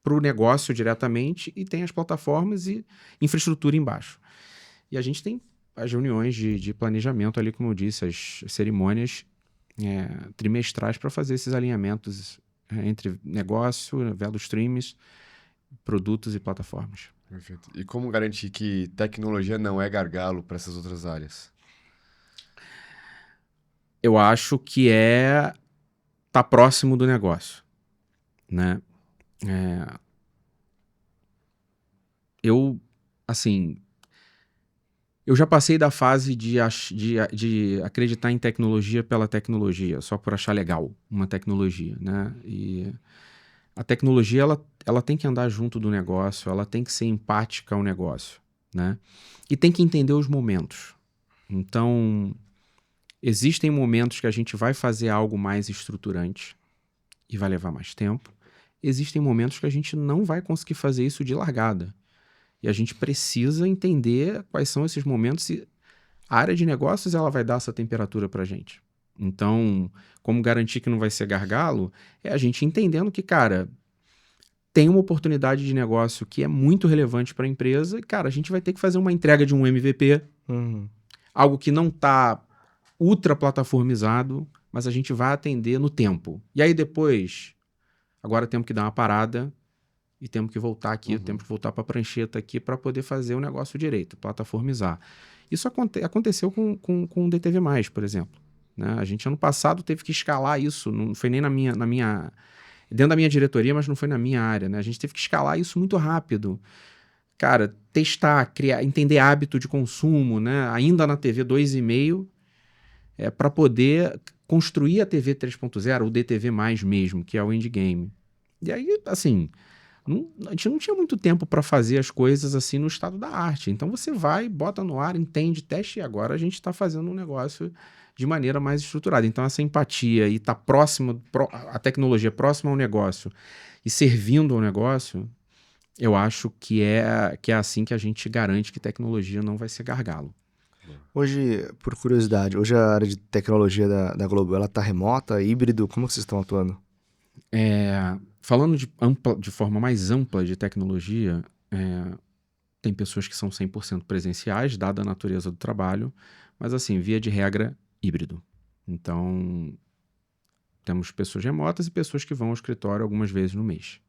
para o negócio diretamente, e tem as plataformas e infraestrutura embaixo. E a gente tem as reuniões de planejamento ali, como eu disse, as cerimônias trimestrais para fazer esses alinhamentos entre negócio, value streams, produtos e plataformas. Perfeito. E como garantir que tecnologia não é gargalo para essas outras áreas? Eu acho que tá próximo do negócio, né? Eu já passei da fase de acreditar em tecnologia pela tecnologia, só por achar legal uma tecnologia, né? E a tecnologia, ela tem que andar junto do negócio, ela tem que ser empática ao negócio, né? E tem que entender os momentos. Então, existem momentos que a gente vai fazer algo mais estruturante e vai levar mais tempo. Existem momentos que a gente não vai conseguir fazer isso de largada. E a gente precisa entender quais são esses momentos e a área de negócios ela vai dar essa temperatura para a gente. Então, como garantir que não vai ser gargalo? É a gente entendendo que, cara, tem uma oportunidade de negócio que é muito relevante para a empresa e, cara, a gente vai ter que fazer uma entrega de um MVP, algo que não está ultra plataformizado, mas a gente vai atender no tempo. E aí depois, agora temos que dar uma parada e temos que voltar aqui, temos que voltar para a prancheta aqui para poder fazer o negócio direito, plataformizar. Isso aconteceu com o DTV+, por exemplo. Né? A gente, ano passado, teve que escalar isso, não foi nem na minha dentro da minha diretoria, mas não foi na minha área. Né? A gente teve que escalar isso muito rápido. Cara, testar, criar, entender hábito de consumo, né? Ainda na TV 2,5, para poder construir a TV 3.0, o DTV+, mesmo, que é o endgame. E aí, assim... a gente não tinha muito tempo para fazer as coisas assim no estado da arte. Então você vai, bota no ar, entende, teste, e agora a gente está fazendo um negócio de maneira mais estruturada. Então essa empatia e estar próximo, a tecnologia próxima ao negócio e servindo ao negócio, eu acho que é assim que a gente garante que tecnologia não vai ser gargalo. Hoje, por curiosidade, hoje a área de tecnologia da Globo, ela está remota, híbrido, como que vocês estão atuando? Falando de forma mais ampla de tecnologia, tem pessoas que são 100% presenciais, dada a natureza do trabalho, mas assim, via de regra, híbrido. Então, temos pessoas remotas e pessoas que vão ao escritório algumas vezes no mês.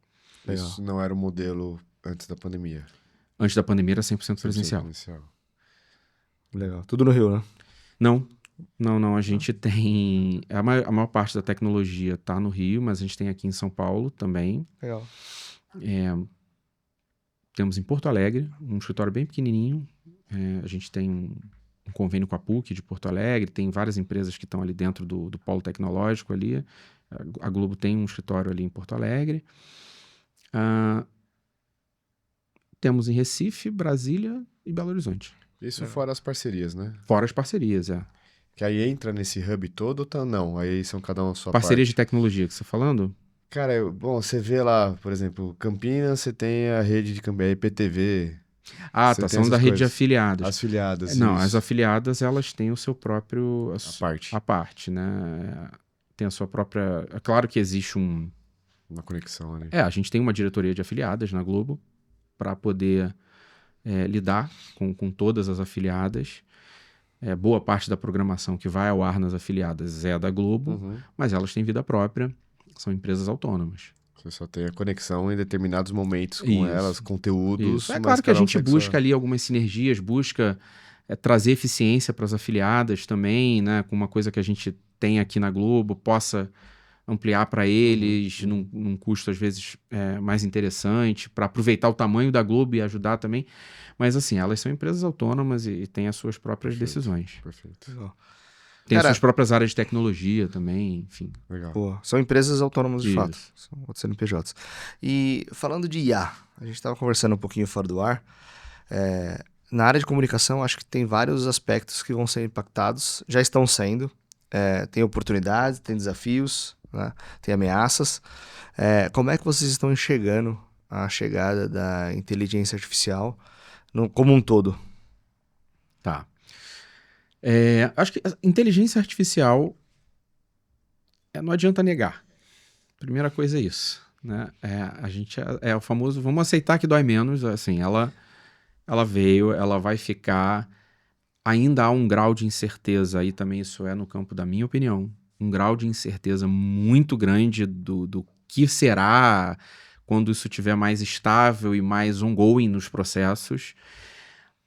Legal. Isso não era o modelo antes da pandemia. Antes da pandemia era 100% 100% presencial. Legal. Tudo no Rio, né? Não. A gente tem... A maior parte da tecnologia está no Rio, mas a gente tem aqui em São Paulo também. Legal. Temos em Porto Alegre, um escritório bem pequenininho. A gente tem um convênio com a PUC de Porto Alegre, tem várias empresas que estão ali dentro do polo tecnológico ali. A Globo tem um escritório ali em Porto Alegre. Temos em Recife, Brasília e Belo Horizonte. Isso fora as parcerias, né? Fora as parcerias, Que aí entra nesse hub todo ou tá, não? Aí são cada um a sua Parcerias de parte. tecnologia que você está falando? Cara, bom, você vê lá, por exemplo, Campinas, você tem a rede de Campinas, IPTV, Ah, Você tá. tem São da essas rede de coisas. afiliados. as filiadas. Não, isso. as afiliadas, elas têm o seu próprio... A parte, A parte, né? Tem a sua própria... É claro que existe um... uma conexão ali. A gente tem uma diretoria de afiliadas na Globo para poder lidar com todas as afiliadas. Boa parte da programação que vai ao ar nas afiliadas é da Globo, Uhum. mas elas têm vida própria, são empresas autônomas. Você só tem a conexão em determinados momentos com Isso. elas, conteúdos. Isso. É mas claro que a cada um gente segue busca sua- ali algumas sinergias, busca trazer eficiência para as afiliadas também, né? Com uma coisa que a gente tem aqui na Globo, possa ampliar para eles num custo às vezes mais interessante, para aproveitar o tamanho da Globo e ajudar também. Mas assim, elas são empresas autônomas e têm as suas próprias Perfeito. decisões. Perfeito. Legal. Tem as Cara- suas próprias áreas de tecnologia também, enfim. Legal. Pô, são empresas autônomas de Isso. fato. São outros CNPJs. E falando de IA, a gente estava conversando um pouquinho fora do ar. Na área de comunicação, acho que tem vários aspectos que vão ser impactados, já estão sendo. Tem oportunidades, tem desafios, né? Tem ameaças. Como é que vocês estão enxergando a chegada da inteligência artificial como um todo? Tá. Acho que a inteligência artificial não adianta negar. Primeira coisa é isso, né? A gente é o famoso, vamos aceitar que dói menos, assim, ela veio, ela vai ficar, ainda há um grau de incerteza, aí também isso é no campo da minha opinião, um grau de incerteza muito grande do que será quando isso estiver mais estável e mais ongoing nos processos,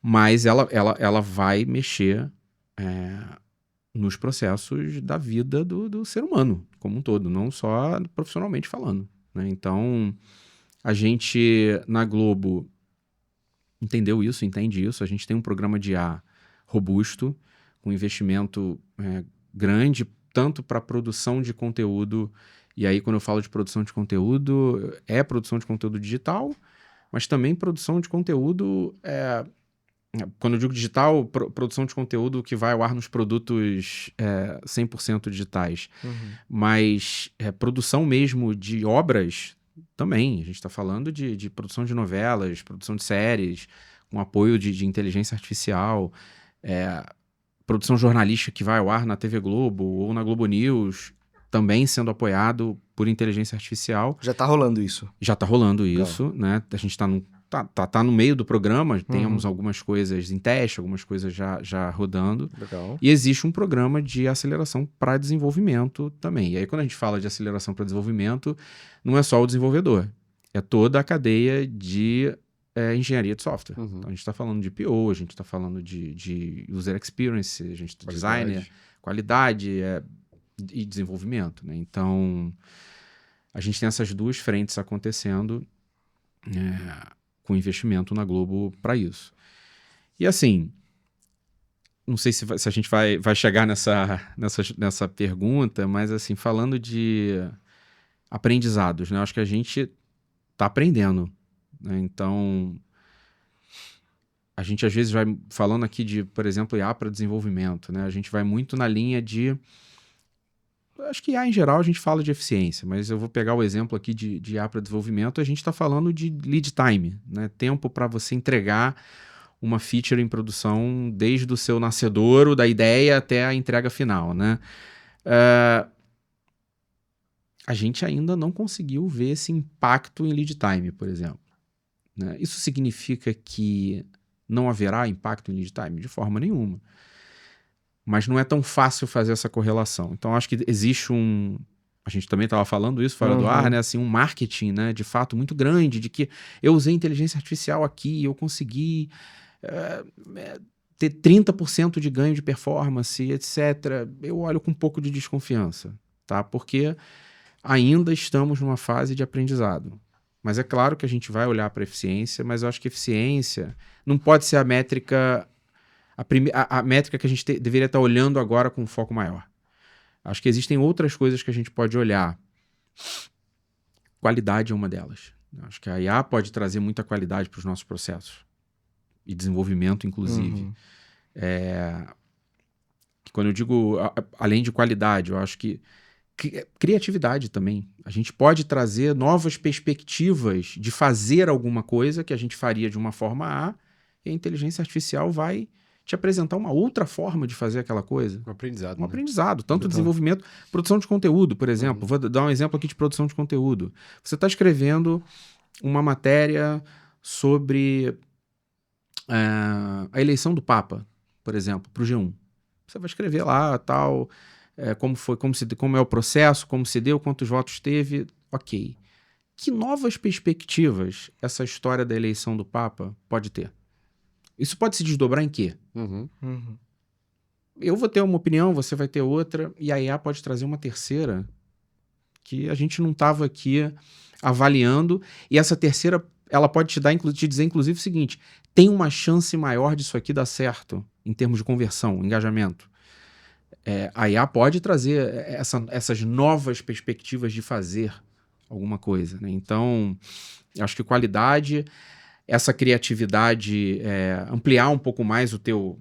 mas ela vai mexer nos processos da vida do ser humano como um todo, não só profissionalmente falando, né? Então, a gente na Globo entendeu isso, entende isso. A gente tem um programa de IA robusto, com investimento grande, tanto para produção de conteúdo. E aí, quando eu falo de produção de conteúdo, produção de conteúdo digital, mas também produção de conteúdo... Quando eu digo digital, produção de conteúdo que vai ao ar nos produtos 100% digitais. Mas produção mesmo de obras também. A gente está falando de produção de novelas, produção de séries, com apoio de inteligência artificial, produção jornalística que vai ao ar na TV Globo ou na Globo News, também sendo apoiado por inteligência artificial. Já está rolando isso. Já está rolando isso, né? A gente está no meio do programa, temos Uhum. algumas coisas em teste, algumas coisas já rodando. Legal. E existe um programa de aceleração para desenvolvimento também. E aí, quando a gente fala de aceleração para desenvolvimento, não é só o desenvolvedor, é toda a cadeia de engenharia de software. Uhum. Então, a gente está falando de PO, a gente está falando de user experience, a gente designer, qualidade e desenvolvimento, né? Então, a gente tem essas duas frentes acontecendo com investimento na Globo para isso. E assim, não sei se a gente vai chegar nessa pergunta, mas assim, falando de aprendizados, né? Acho que a gente está aprendendo, né? Então, a gente às vezes vai falando aqui de, por exemplo, IA para desenvolvimento, né? A gente vai muito na linha de... Acho que IA em geral a gente fala de eficiência, mas eu vou pegar o exemplo aqui de IA para desenvolvimento, a gente está falando de lead time, né? Tempo para você entregar uma feature em produção desde o seu nascedouro, da ideia até a entrega final, né? A gente ainda não conseguiu ver esse impacto em lead time, por exemplo, né? Isso significa que não haverá impacto em lead time? De forma nenhuma. mas não é tão fácil fazer essa correlação. Então, acho que existe a gente também estava falando isso fora do ar, né? Assim, um marketing, né? De fato, muito grande, de que eu usei inteligência artificial aqui, eu consegui ter 30% de ganho de performance, etc. Eu olho com um pouco de desconfiança, tá? Porque ainda estamos numa fase de aprendizado. Mas é claro que a gente vai olhar para eficiência, mas eu acho que eficiência não pode ser a métrica, a métrica que a gente deveria estar olhando agora com um foco maior. Acho que existem outras coisas que a gente pode olhar. Qualidade é uma delas. Acho que a IA pode trazer muita qualidade para os nossos processos. E desenvolvimento, inclusive. Quando eu digo, além de qualidade, eu acho que criatividade também. A gente pode trazer novas perspectivas de fazer alguma coisa que a gente faria de uma forma A, e a inteligência artificial vai te apresentar uma outra forma de fazer aquela coisa. Um aprendizado. Um aprendizado, tanto desenvolvimento, produção de conteúdo, por exemplo. Vou dar um exemplo aqui de produção de conteúdo. Você está escrevendo uma matéria sobre a eleição do Papa, por exemplo, para o G1. Você vai escrever lá, tal, como é o processo, como se deu, quantos votos teve, ok. Que novas perspectivas essa história da eleição do Papa pode ter? Isso pode se desdobrar em quê? Eu vou ter uma opinião, você vai ter outra, e a IA pode trazer uma terceira que a gente não estava aqui avaliando, e essa terceira, ela pode te dizer, inclusive, o seguinte: tem uma chance maior disso aqui dar certo, em termos de conversão, engajamento. A IA pode trazer essas novas perspectivas de fazer alguma coisa, né? Então, acho que qualidade, essa criatividade, ampliar um pouco mais o teu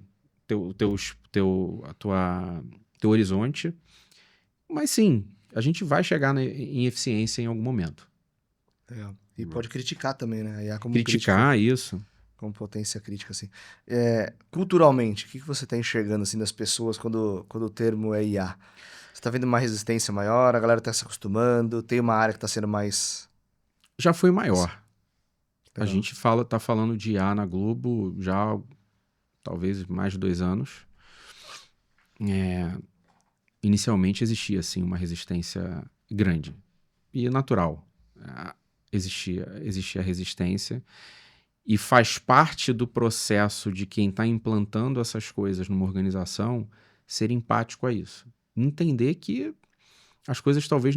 horizonte. Mas sim, a gente vai chegar em eficiência em algum momento. E pode criticar também, né? A IA como Criticar, isso. Com potência crítica, assim. Culturalmente, o que você está enxergando, assim, das pessoas quando o termo é IA? Você está vendo uma resistência maior? A galera está se acostumando? Tem uma área que está sendo mais... Já foi maior. Legal. A gente tá falando de IA na Globo já talvez mais de 2 anos. Inicialmente existia, assim, uma resistência grande. E natural. Existia resistência. E faz parte do processo de quem está implantando essas coisas numa organização ser empático a isso. Entender que as coisas talvez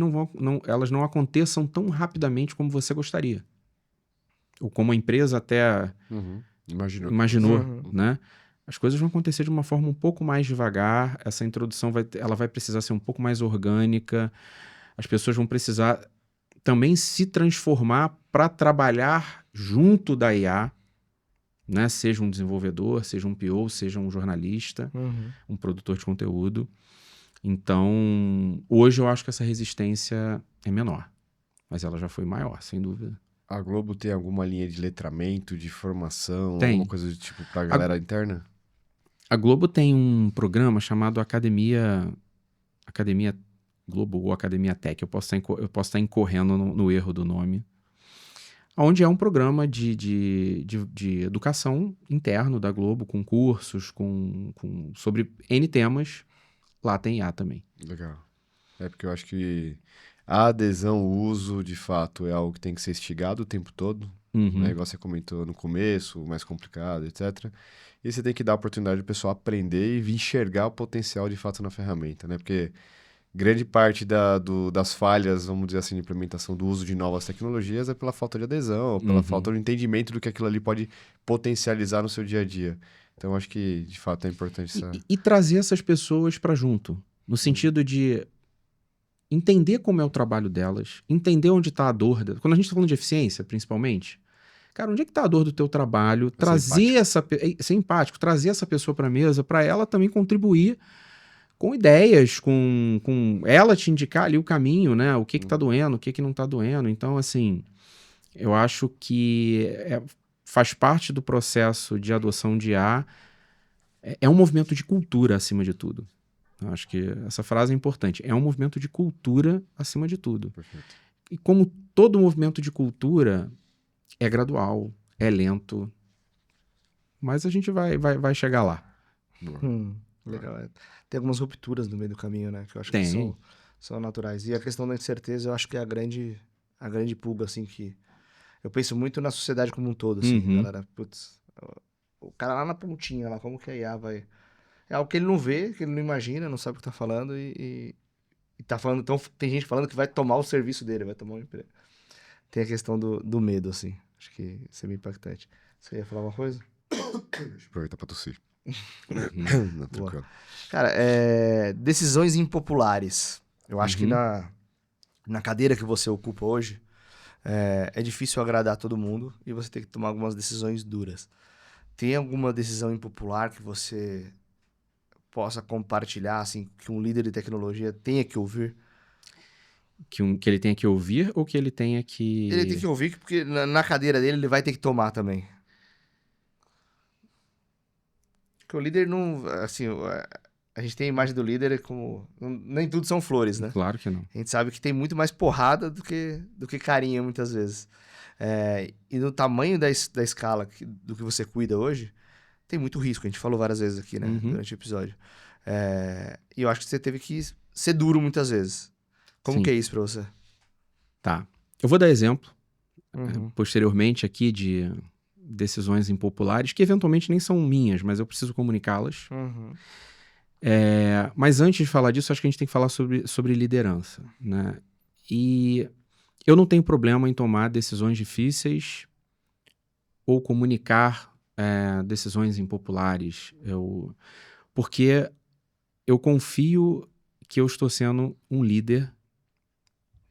elas não aconteçam tão rapidamente como você gostaria. Ou como a empresa até imaginou, né? As coisas vão acontecer de uma forma um pouco mais devagar, essa introdução ela vai precisar ser um pouco mais orgânica, as pessoas vão precisar também se transformar para trabalhar junto da IA, né? Seja um desenvolvedor, seja um PO, seja um jornalista, um produtor de conteúdo. Então, hoje eu acho que essa resistência é menor, mas ela já foi maior, sem dúvida. A Globo tem alguma linha de letramento, de formação, Tem. alguma coisa do tipo pra galera interna? A Globo tem um programa chamado Academia Globo ou Academia Tech. Eu posso estar incorrendo no erro do nome. Onde é um programa de educação interno da Globo, com cursos, sobre N temas. Lá tem IA também. Legal. Porque eu acho que a adesão, o uso, de fato, é algo que tem que ser instigado o tempo todo. Né? Igual você comentou no começo, mais complicado, etc. E você tem que dar a oportunidade do pessoal aprender e enxergar o potencial, de fato, na ferramenta, né? Porque grande parte das falhas, vamos dizer assim, de implementação do uso de novas tecnologias é pela falta de adesão, pela falta de entendimento do que aquilo ali pode potencializar no seu dia a dia. Então, eu acho que, de fato, é importante essa... E trazer essas pessoas para junto. No sentido de entender como é o trabalho delas, entender onde está a dor. Quando a gente está falando de eficiência, principalmente, cara, onde é que está a dor do teu trabalho? Ser empático, trazer essa pessoa para a mesa, para ela também contribuir com ideias, com ela te indicar ali o caminho, né? O que tá doendo, o que não tá doendo. Então, assim, eu acho que faz parte do processo de adoção de IA. É um movimento de cultura, acima de tudo. Eu acho que essa frase é importante. É um movimento de cultura, acima de tudo. Perfeito. E como todo movimento de cultura, é gradual, é lento, mas a gente vai chegar lá. Legal. Tem algumas rupturas no meio do caminho, né? Que eu acho que Tem. são naturais. E a questão da incerteza, eu acho que é a grande pulga, assim, que eu penso muito na sociedade como um todo, assim, Uhum. galera. Putz, o cara lá na pontinha, lá, como que a IA vai. É algo que ele não vê, que ele não imagina, não sabe o que tá falando e tá falando. Então, tem gente falando que vai tomar o serviço dele, vai tomar o emprego. Tem a questão do medo, assim. Acho que isso é bem impactante. Você ia falar uma coisa? Deixa eu aproveitar pra tossir. Uhum. Não, tranquilo. Cara, decisões impopulares. Eu acho que Uhum. na cadeira que você ocupa hoje, é difícil agradar todo mundo e você tem que tomar algumas decisões duras. Tem alguma decisão impopular que você possa compartilhar, assim, que um líder de tecnologia tenha que ouvir? Que ele tenha que ouvir ou que ele tenha Ele tem que... que ouvir, porque na cadeira dele ele vai ter que tomar também. Porque o líder não. Assim, a gente tem a imagem do líder como. Nem tudo são flores, né? Claro que não. A gente sabe que tem muito mais porrada do que carinho, muitas vezes. E no tamanho da escala do que você cuida hoje, tem muito risco. A gente falou várias vezes aqui, né? Uhum. Durante o episódio. E eu acho que você teve que ser duro muitas vezes. Como Sim. que é isso pra você? Tá. Eu vou dar exemplo Uhum. posteriormente aqui de decisões impopulares, que eventualmente nem são minhas, mas eu preciso comunicá-las. Uhum. Mas antes de falar disso, acho que a gente tem que falar sobre liderança, né? E eu não tenho problema em tomar decisões difíceis ou comunicar decisões impopulares, porque eu confio que eu estou sendo um líder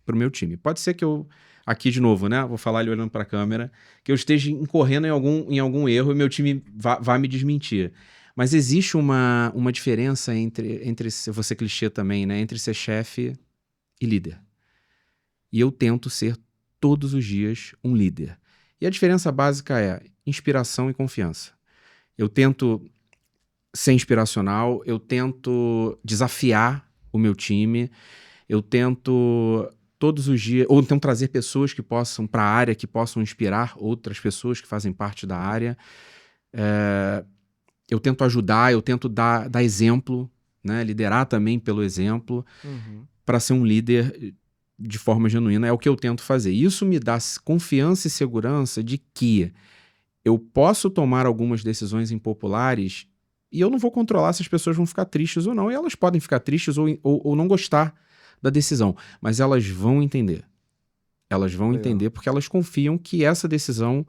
para o meu time. Pode ser que eu, aqui de novo, né? Vou falar ali olhando para a câmera, que eu esteja incorrendo em algum erro e meu time vá me desmentir. Mas existe uma diferença entre eu vou ser clichê também, né? Entre ser chefe e líder. E eu tento ser todos os dias um líder. E a diferença básica é inspiração e confiança. Eu tento ser inspiracional, eu tento desafiar o meu time, eu tento todos os dias, ou então trazer pessoas que possam para a área, que possam inspirar outras pessoas que fazem parte da área. Eu tento ajudar, eu tento dar exemplo, né? Liderar também pelo exemplo, Uhum. para ser um líder de forma genuína. É o que eu tento fazer. Isso me dá confiança e segurança de que eu posso tomar algumas decisões impopulares e eu não vou controlar se as pessoas vão ficar tristes ou não. E elas podem ficar tristes ou não gostar da decisão, mas elas vão entender. Elas vão Legal. entender porque elas confiam que essa decisão,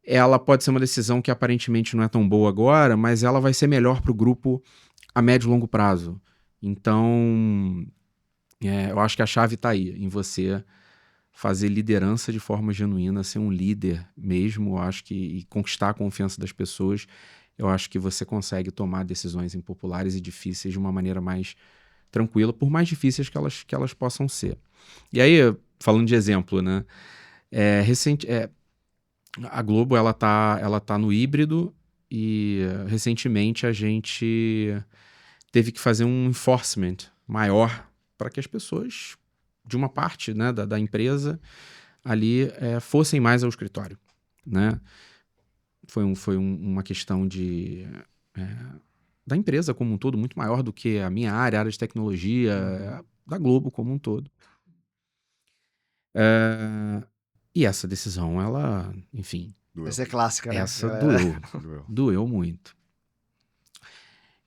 ela pode ser uma decisão que aparentemente não é tão boa agora, mas ela vai ser melhor para o grupo a médio e longo prazo. Então, eu acho que a chave está aí, em você fazer liderança de forma genuína, ser um líder mesmo, eu acho que e conquistar a confiança das pessoas, eu acho que você consegue tomar decisões impopulares e difíceis de uma maneira mais tranquila, por mais difíceis que elas possam ser. E aí, falando de exemplo, né? A Globo, ela tá no híbrido e recentemente a gente teve que fazer um enforcement maior para que as pessoas de uma parte, né, da empresa ali fossem mais ao escritório, né? Foi uma questão da empresa como um todo, muito maior do que a minha área, a área de tecnologia, da Globo como um todo. E essa decisão, ela, enfim, Doeu. Essa é clássica, né? essa Galera? doeu muito.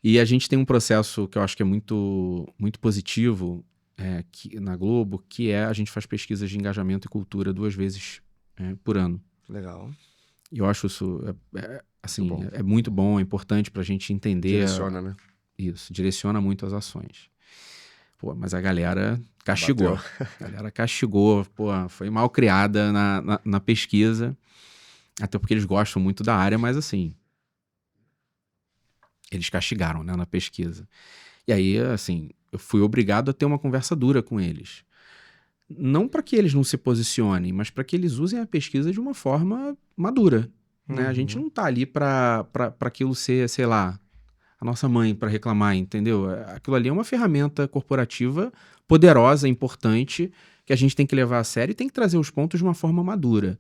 E a gente tem um processo que eu acho que é muito, muito positivo na Globo, que a gente faz pesquisas de engajamento e cultura 2 vezes por ano. Legal. E eu acho isso, assim, Muito bom. é muito bom, é importante pra gente entender. Direciona, né? Isso, direciona muito as ações. Pô, mas a galera castigou. Bateu. A galera castigou, pô, foi mal criada na pesquisa, até porque eles gostam muito da área, mas assim, eles castigaram, né, na pesquisa. E aí, assim, eu fui obrigado a ter uma conversa dura com eles. Não para que eles não se posicionem, mas para que eles usem a pesquisa de uma forma madura, né? A gente não tá ali para aquilo ser, sei lá, a nossa mãe para reclamar, entendeu? Aquilo ali é uma ferramenta corporativa poderosa, importante, que a gente tem que levar a sério e tem que trazer os pontos de uma forma madura.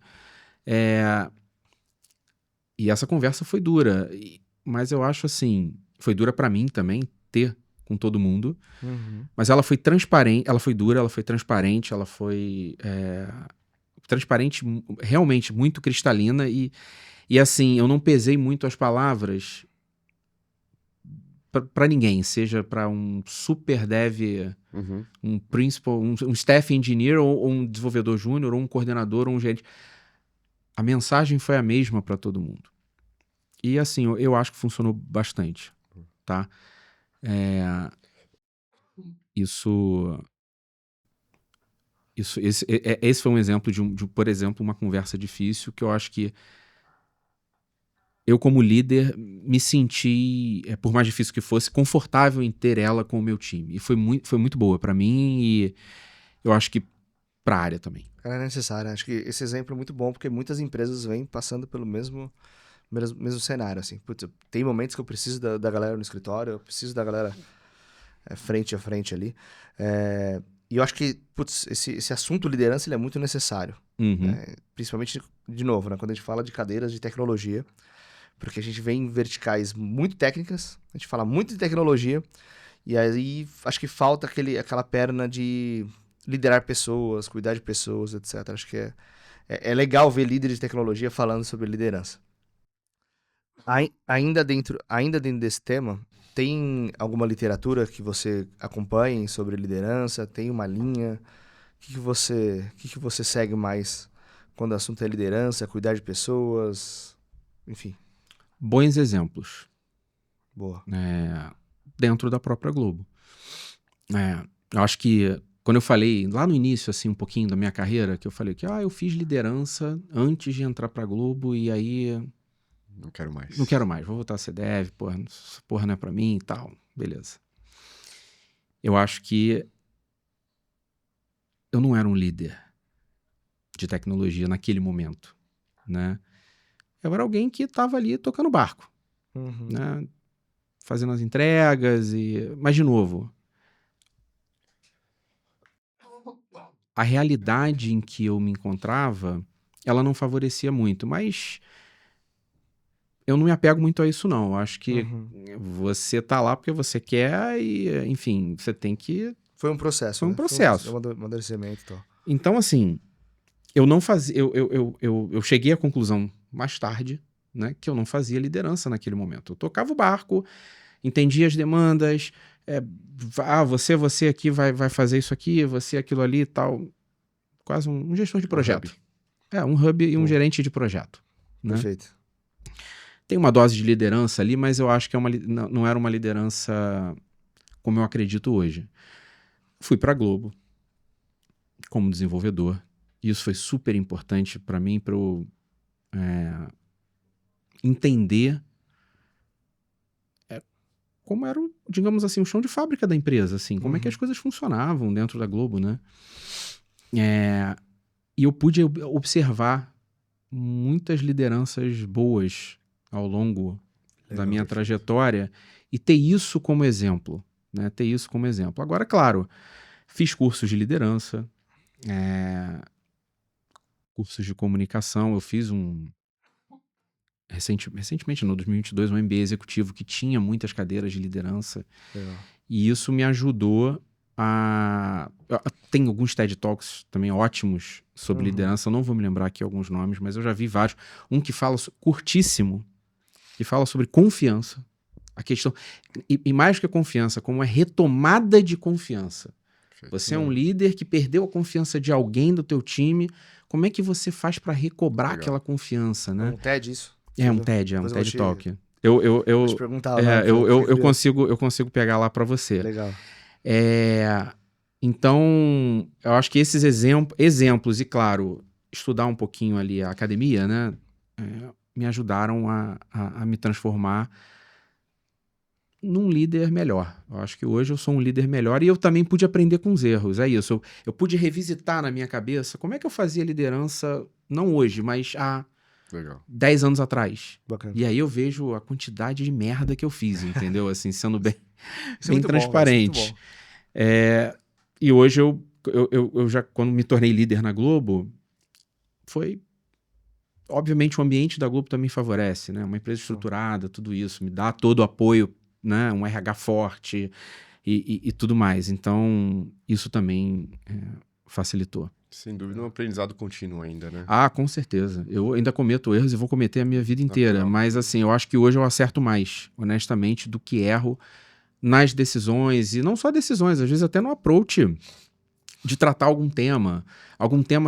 E essa conversa foi dura, mas eu acho assim, Foi dura para mim também ter com todo mundo. Uhum. Mas ela foi transparente, ela foi dura, ela foi transparente, ela foi transparente, realmente muito cristalina. E assim, eu não pesei muito as palavras para ninguém, seja para um super dev, Uhum. um principal, um staff engineer, ou um desenvolvedor júnior, ou um coordenador, ou um gerente. A mensagem foi a mesma para todo mundo. E assim, eu acho que funcionou bastante, tá? Esse foi um exemplo de, por exemplo, uma conversa difícil que eu acho que eu, como líder, me senti, por mais difícil que fosse, confortável em ter ela com o meu time. E foi muito boa para mim e eu acho que para a área também. Cara, é necessário. Acho que esse exemplo é muito bom, porque muitas empresas vêm passando pelo mesmo cenário, assim. Putz, tem momentos que eu preciso da galera no escritório, eu preciso da galera frente a frente ali. E eu acho que, putz, esse assunto liderança, ele é muito necessário. Uhum. Né? Principalmente, de novo, né? Quando a gente fala de cadeiras de tecnologia, porque a gente vem em verticais muito técnicas, a gente fala muito de tecnologia, e aí acho que falta aquela perna de liderar pessoas, cuidar de pessoas, etc. Acho que é legal ver líderes de tecnologia falando sobre liderança. Ainda dentro desse tema, tem alguma literatura que você acompanhe sobre liderança? Tem uma linha? O que você segue mais quando o assunto é liderança, cuidar de pessoas? Enfim, Bons exemplos boa. dentro da própria Globo. Eu acho que quando eu falei lá no início, assim, um pouquinho da minha carreira, que eu falei que eu fiz liderança antes de entrar pra Globo e aí Não quero mais. não quero mais, vou voltar a ser dev, porra não é pra mim e tal, beleza. Eu acho que eu não era um líder de tecnologia naquele momento, né? Eu era alguém que estava ali tocando barco, Uhum. né? Fazendo as entregas mas de novo, a realidade em que eu me encontrava, ela não favorecia muito, mas eu não me apego muito a isso não. Eu acho que Uhum. você tá lá porque você quer e, enfim, você tem que... Foi um processo, Foi um né? processo. Foi um amadurecimento e tal. Então, assim, eu não fazia... Eu cheguei à conclusão mais tarde, né, que eu não fazia liderança naquele momento. Eu tocava o barco, entendia as demandas, você aqui vai fazer isso aqui, você aquilo ali e tal. Quase um gestor de projeto. Um hub e um Bom. gerente de projeto, né? Perfeito. Tem uma dose de liderança ali, mas eu acho que não era uma liderança como eu acredito hoje. Fui para a Globo como desenvolvedor. Isso foi super importante para mim, para eu entender como era, digamos assim, o chão de fábrica da empresa, assim, como é que as coisas funcionavam dentro da Globo, né? E eu pude observar muitas lideranças boas ao longo da minha trajetória e ter isso como exemplo, né? Ter isso como exemplo. Agora, claro, fiz cursos de liderança, cursos de comunicação. Eu fiz recentemente, no 2022, um MBA executivo que tinha muitas cadeiras de liderança. Legal. E isso me ajudou a... Tem alguns TED Talks também ótimos sobre liderança. Eu não vou me lembrar aqui alguns nomes, mas eu já vi vários. Um que fala, curtíssimo, que fala sobre confiança. A questão... E mais que a confiança, como é retomada de confiança. Você é um líder que perdeu a confiança de alguém do teu time. Como é que você faz para recobrar aquela confiança, né? É um TED isso? Um TED Talk. Vou te perguntar lá. Eu consigo pegar lá para você. Legal. Então, eu acho que esses exemplos, e claro, estudar um pouquinho ali a academia, né? Me ajudaram a me transformar num líder melhor. Eu acho que hoje eu sou um líder melhor e eu também pude aprender com os erros. É isso. Eu pude revisitar na minha cabeça como é que eu fazia liderança, não hoje, mas há 10 anos atrás. Bacana. E aí eu vejo a quantidade de merda que eu fiz, entendeu? Assim, sendo bem muito transparente. Bom, muito bom. E hoje eu já, quando me tornei líder na Globo, foi... Obviamente o ambiente da Globo também favorece, né? Uma empresa estruturada, tudo isso, me dá todo o apoio né? Um RH forte e tudo mais. Então, isso também facilitou. Sem dúvida, um aprendizado contínuo ainda, né? Ah, com certeza. Eu ainda cometo erros e vou cometer a minha vida inteira. Natural. Mas, assim, eu acho que hoje eu acerto mais, honestamente, do que erro nas decisões. E não só decisões, às vezes até no approach de tratar algum tema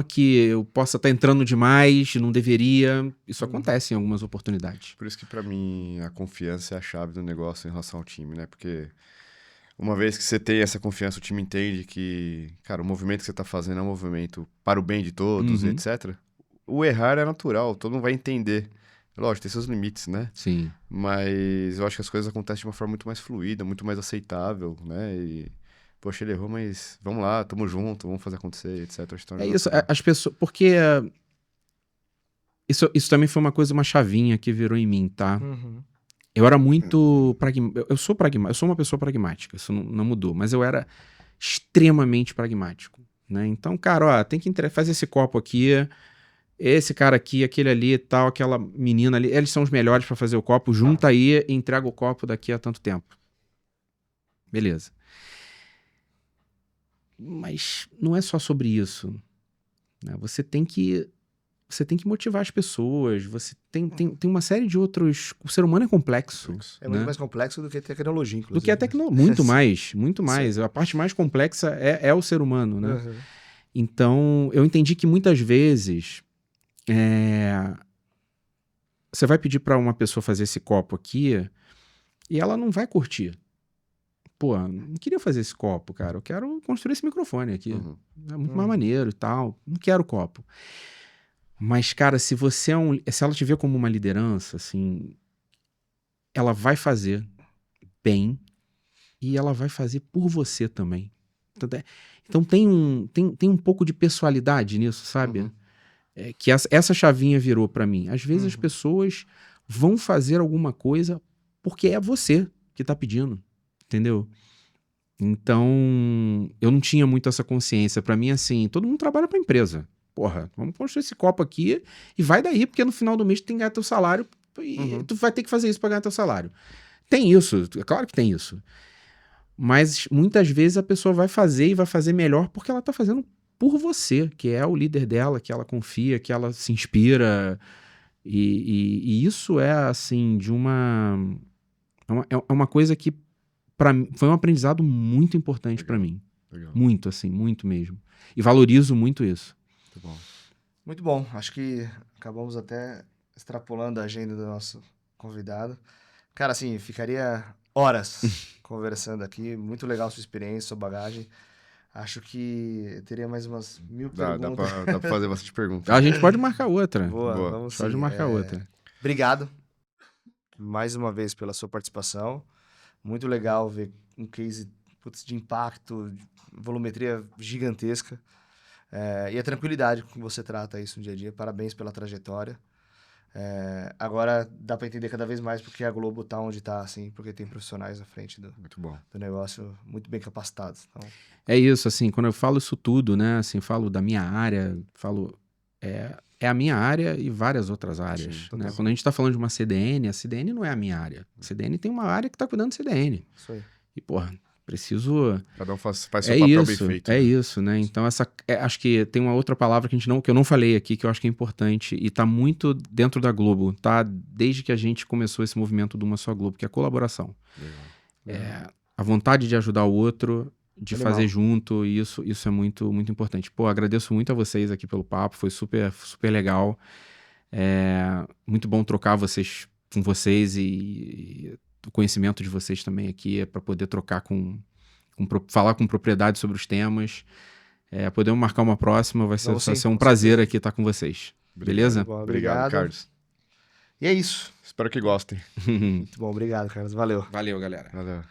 que eu possa estar entrando demais, não deveria. Isso acontece em algumas oportunidades. Por isso que pra mim a confiança é a chave do negócio em relação ao time, né? Porque uma vez que você tem essa confiança, o time entende que, cara, o movimento que você tá fazendo é um movimento para o bem de todos, Uhum. etc. O errar é natural, todo mundo vai entender. Lógico, tem seus limites, né? Sim. Mas eu acho que as coisas acontecem de uma forma muito mais fluida, muito mais aceitável, né? E, poxa, ele errou, mas vamos lá, tamo junto, vamos fazer acontecer, etc. Acho que tá um É negócio isso, legal. as pessoas. Porque isso também foi uma chavinha que virou em mim, tá? Uhum. Eu era muito pragmático. Eu sou pragmático, eu sou uma pessoa pragmática, isso não mudou, mas eu era extremamente pragmático, né? Então, cara, ó, tem que fazer esse copo aqui, esse cara aqui, aquele ali e tal, aquela menina ali, eles são os melhores pra fazer o copo, junta aí e entrega o copo daqui a tanto tempo. Beleza. Mas não é só sobre isso, né? Você tem que motivar as pessoas, você tem uma série de outros... O ser humano é complexo. É muito né? mais complexo do que tecnologia, inclusive. Do que a tecnologia. Muito mais, muito mais. A parte mais complexa é o ser humano, né? Uhum. Então, eu entendi que muitas vezes você vai pedir para uma pessoa fazer esse copo aqui e ela não vai curtir. Pô, não queria fazer esse copo, cara. Eu quero construir esse microfone aqui. Uhum. É muito mais maneiro e tal. Não quero copo. Mas, cara, se ela te vê como uma liderança, assim, ela vai fazer bem e ela vai fazer por você também. Então tem um pouco de pessoalidade nisso, sabe? Uhum. Que essa chavinha virou pra mim. Às vezes as pessoas vão fazer alguma coisa porque é você que tá pedindo, entendeu? Então, eu não tinha muito essa consciência. Pra mim, assim, todo mundo trabalha pra empresa. Porra, vamos construir esse copo aqui e vai daí, porque no final do mês tu tem que ganhar teu salário e tu vai ter que fazer isso pra ganhar teu salário. Tem isso, é claro que tem isso. Mas muitas vezes a pessoa vai fazer e vai fazer melhor porque ela tá fazendo por você, que é o líder dela, que ela confia, que ela se inspira. E isso é, assim, é uma coisa que pra mim foi um aprendizado muito importante pra mim. Legal. Muito, assim, muito mesmo. E valorizo muito isso. Muito bom. Muito bom. Acho que acabamos até extrapolando a agenda do nosso convidado. Cara, assim, ficaria horas conversando aqui. Muito legal a sua experiência, sua bagagem. Acho que teria mais umas 1000 Dá perguntas. pra fazer bastante pergunta. A gente pode marcar outra. Boa, Boa. vamos Pode sim. marcar outra. Obrigado mais uma vez pela sua participação. Muito legal ver um case de impacto, volumetria gigantesca. E a tranquilidade com que você trata isso no dia a dia. Parabéns pela trajetória. Agora dá para entender cada vez mais porque a Globo tá onde tá, assim, porque tem profissionais à frente do Muito bom. negócio muito bem capacitados. Então, É isso, assim, quando eu falo isso tudo, né, assim, falo da minha área, falo... É a minha área e várias outras áreas, Sim, né? total. Quando a gente tá falando de uma CDN, a CDN não é a minha área. A CDN tem uma área que tá cuidando da CDN. isso aí. E, porra, preciso... Cada um faz seu papel bem feito. É né? isso, né? Então, acho que tem uma outra palavra que eu não falei aqui, que eu acho que é importante, e tá muito dentro da Globo, tá? Desde que a gente começou esse movimento de Uma Só Globo, que é a colaboração. Legal. A vontade de ajudar o outro, de Animal. fazer junto, e isso é muito, muito importante. Pô, agradeço muito a vocês aqui pelo papo, foi super, super legal. Muito bom trocar com vocês e o conhecimento de vocês também aqui, para poder trocar falar com propriedade sobre os temas. Podemos marcar uma próxima, vai Vamos ser sim, um com prazer certeza. aqui estar com vocês. Beleza? Bom, Obrigado, Carlos. E é isso. Espero que gostem. Muito bom, obrigado, Carlos. Valeu. Valeu, galera. Valeu.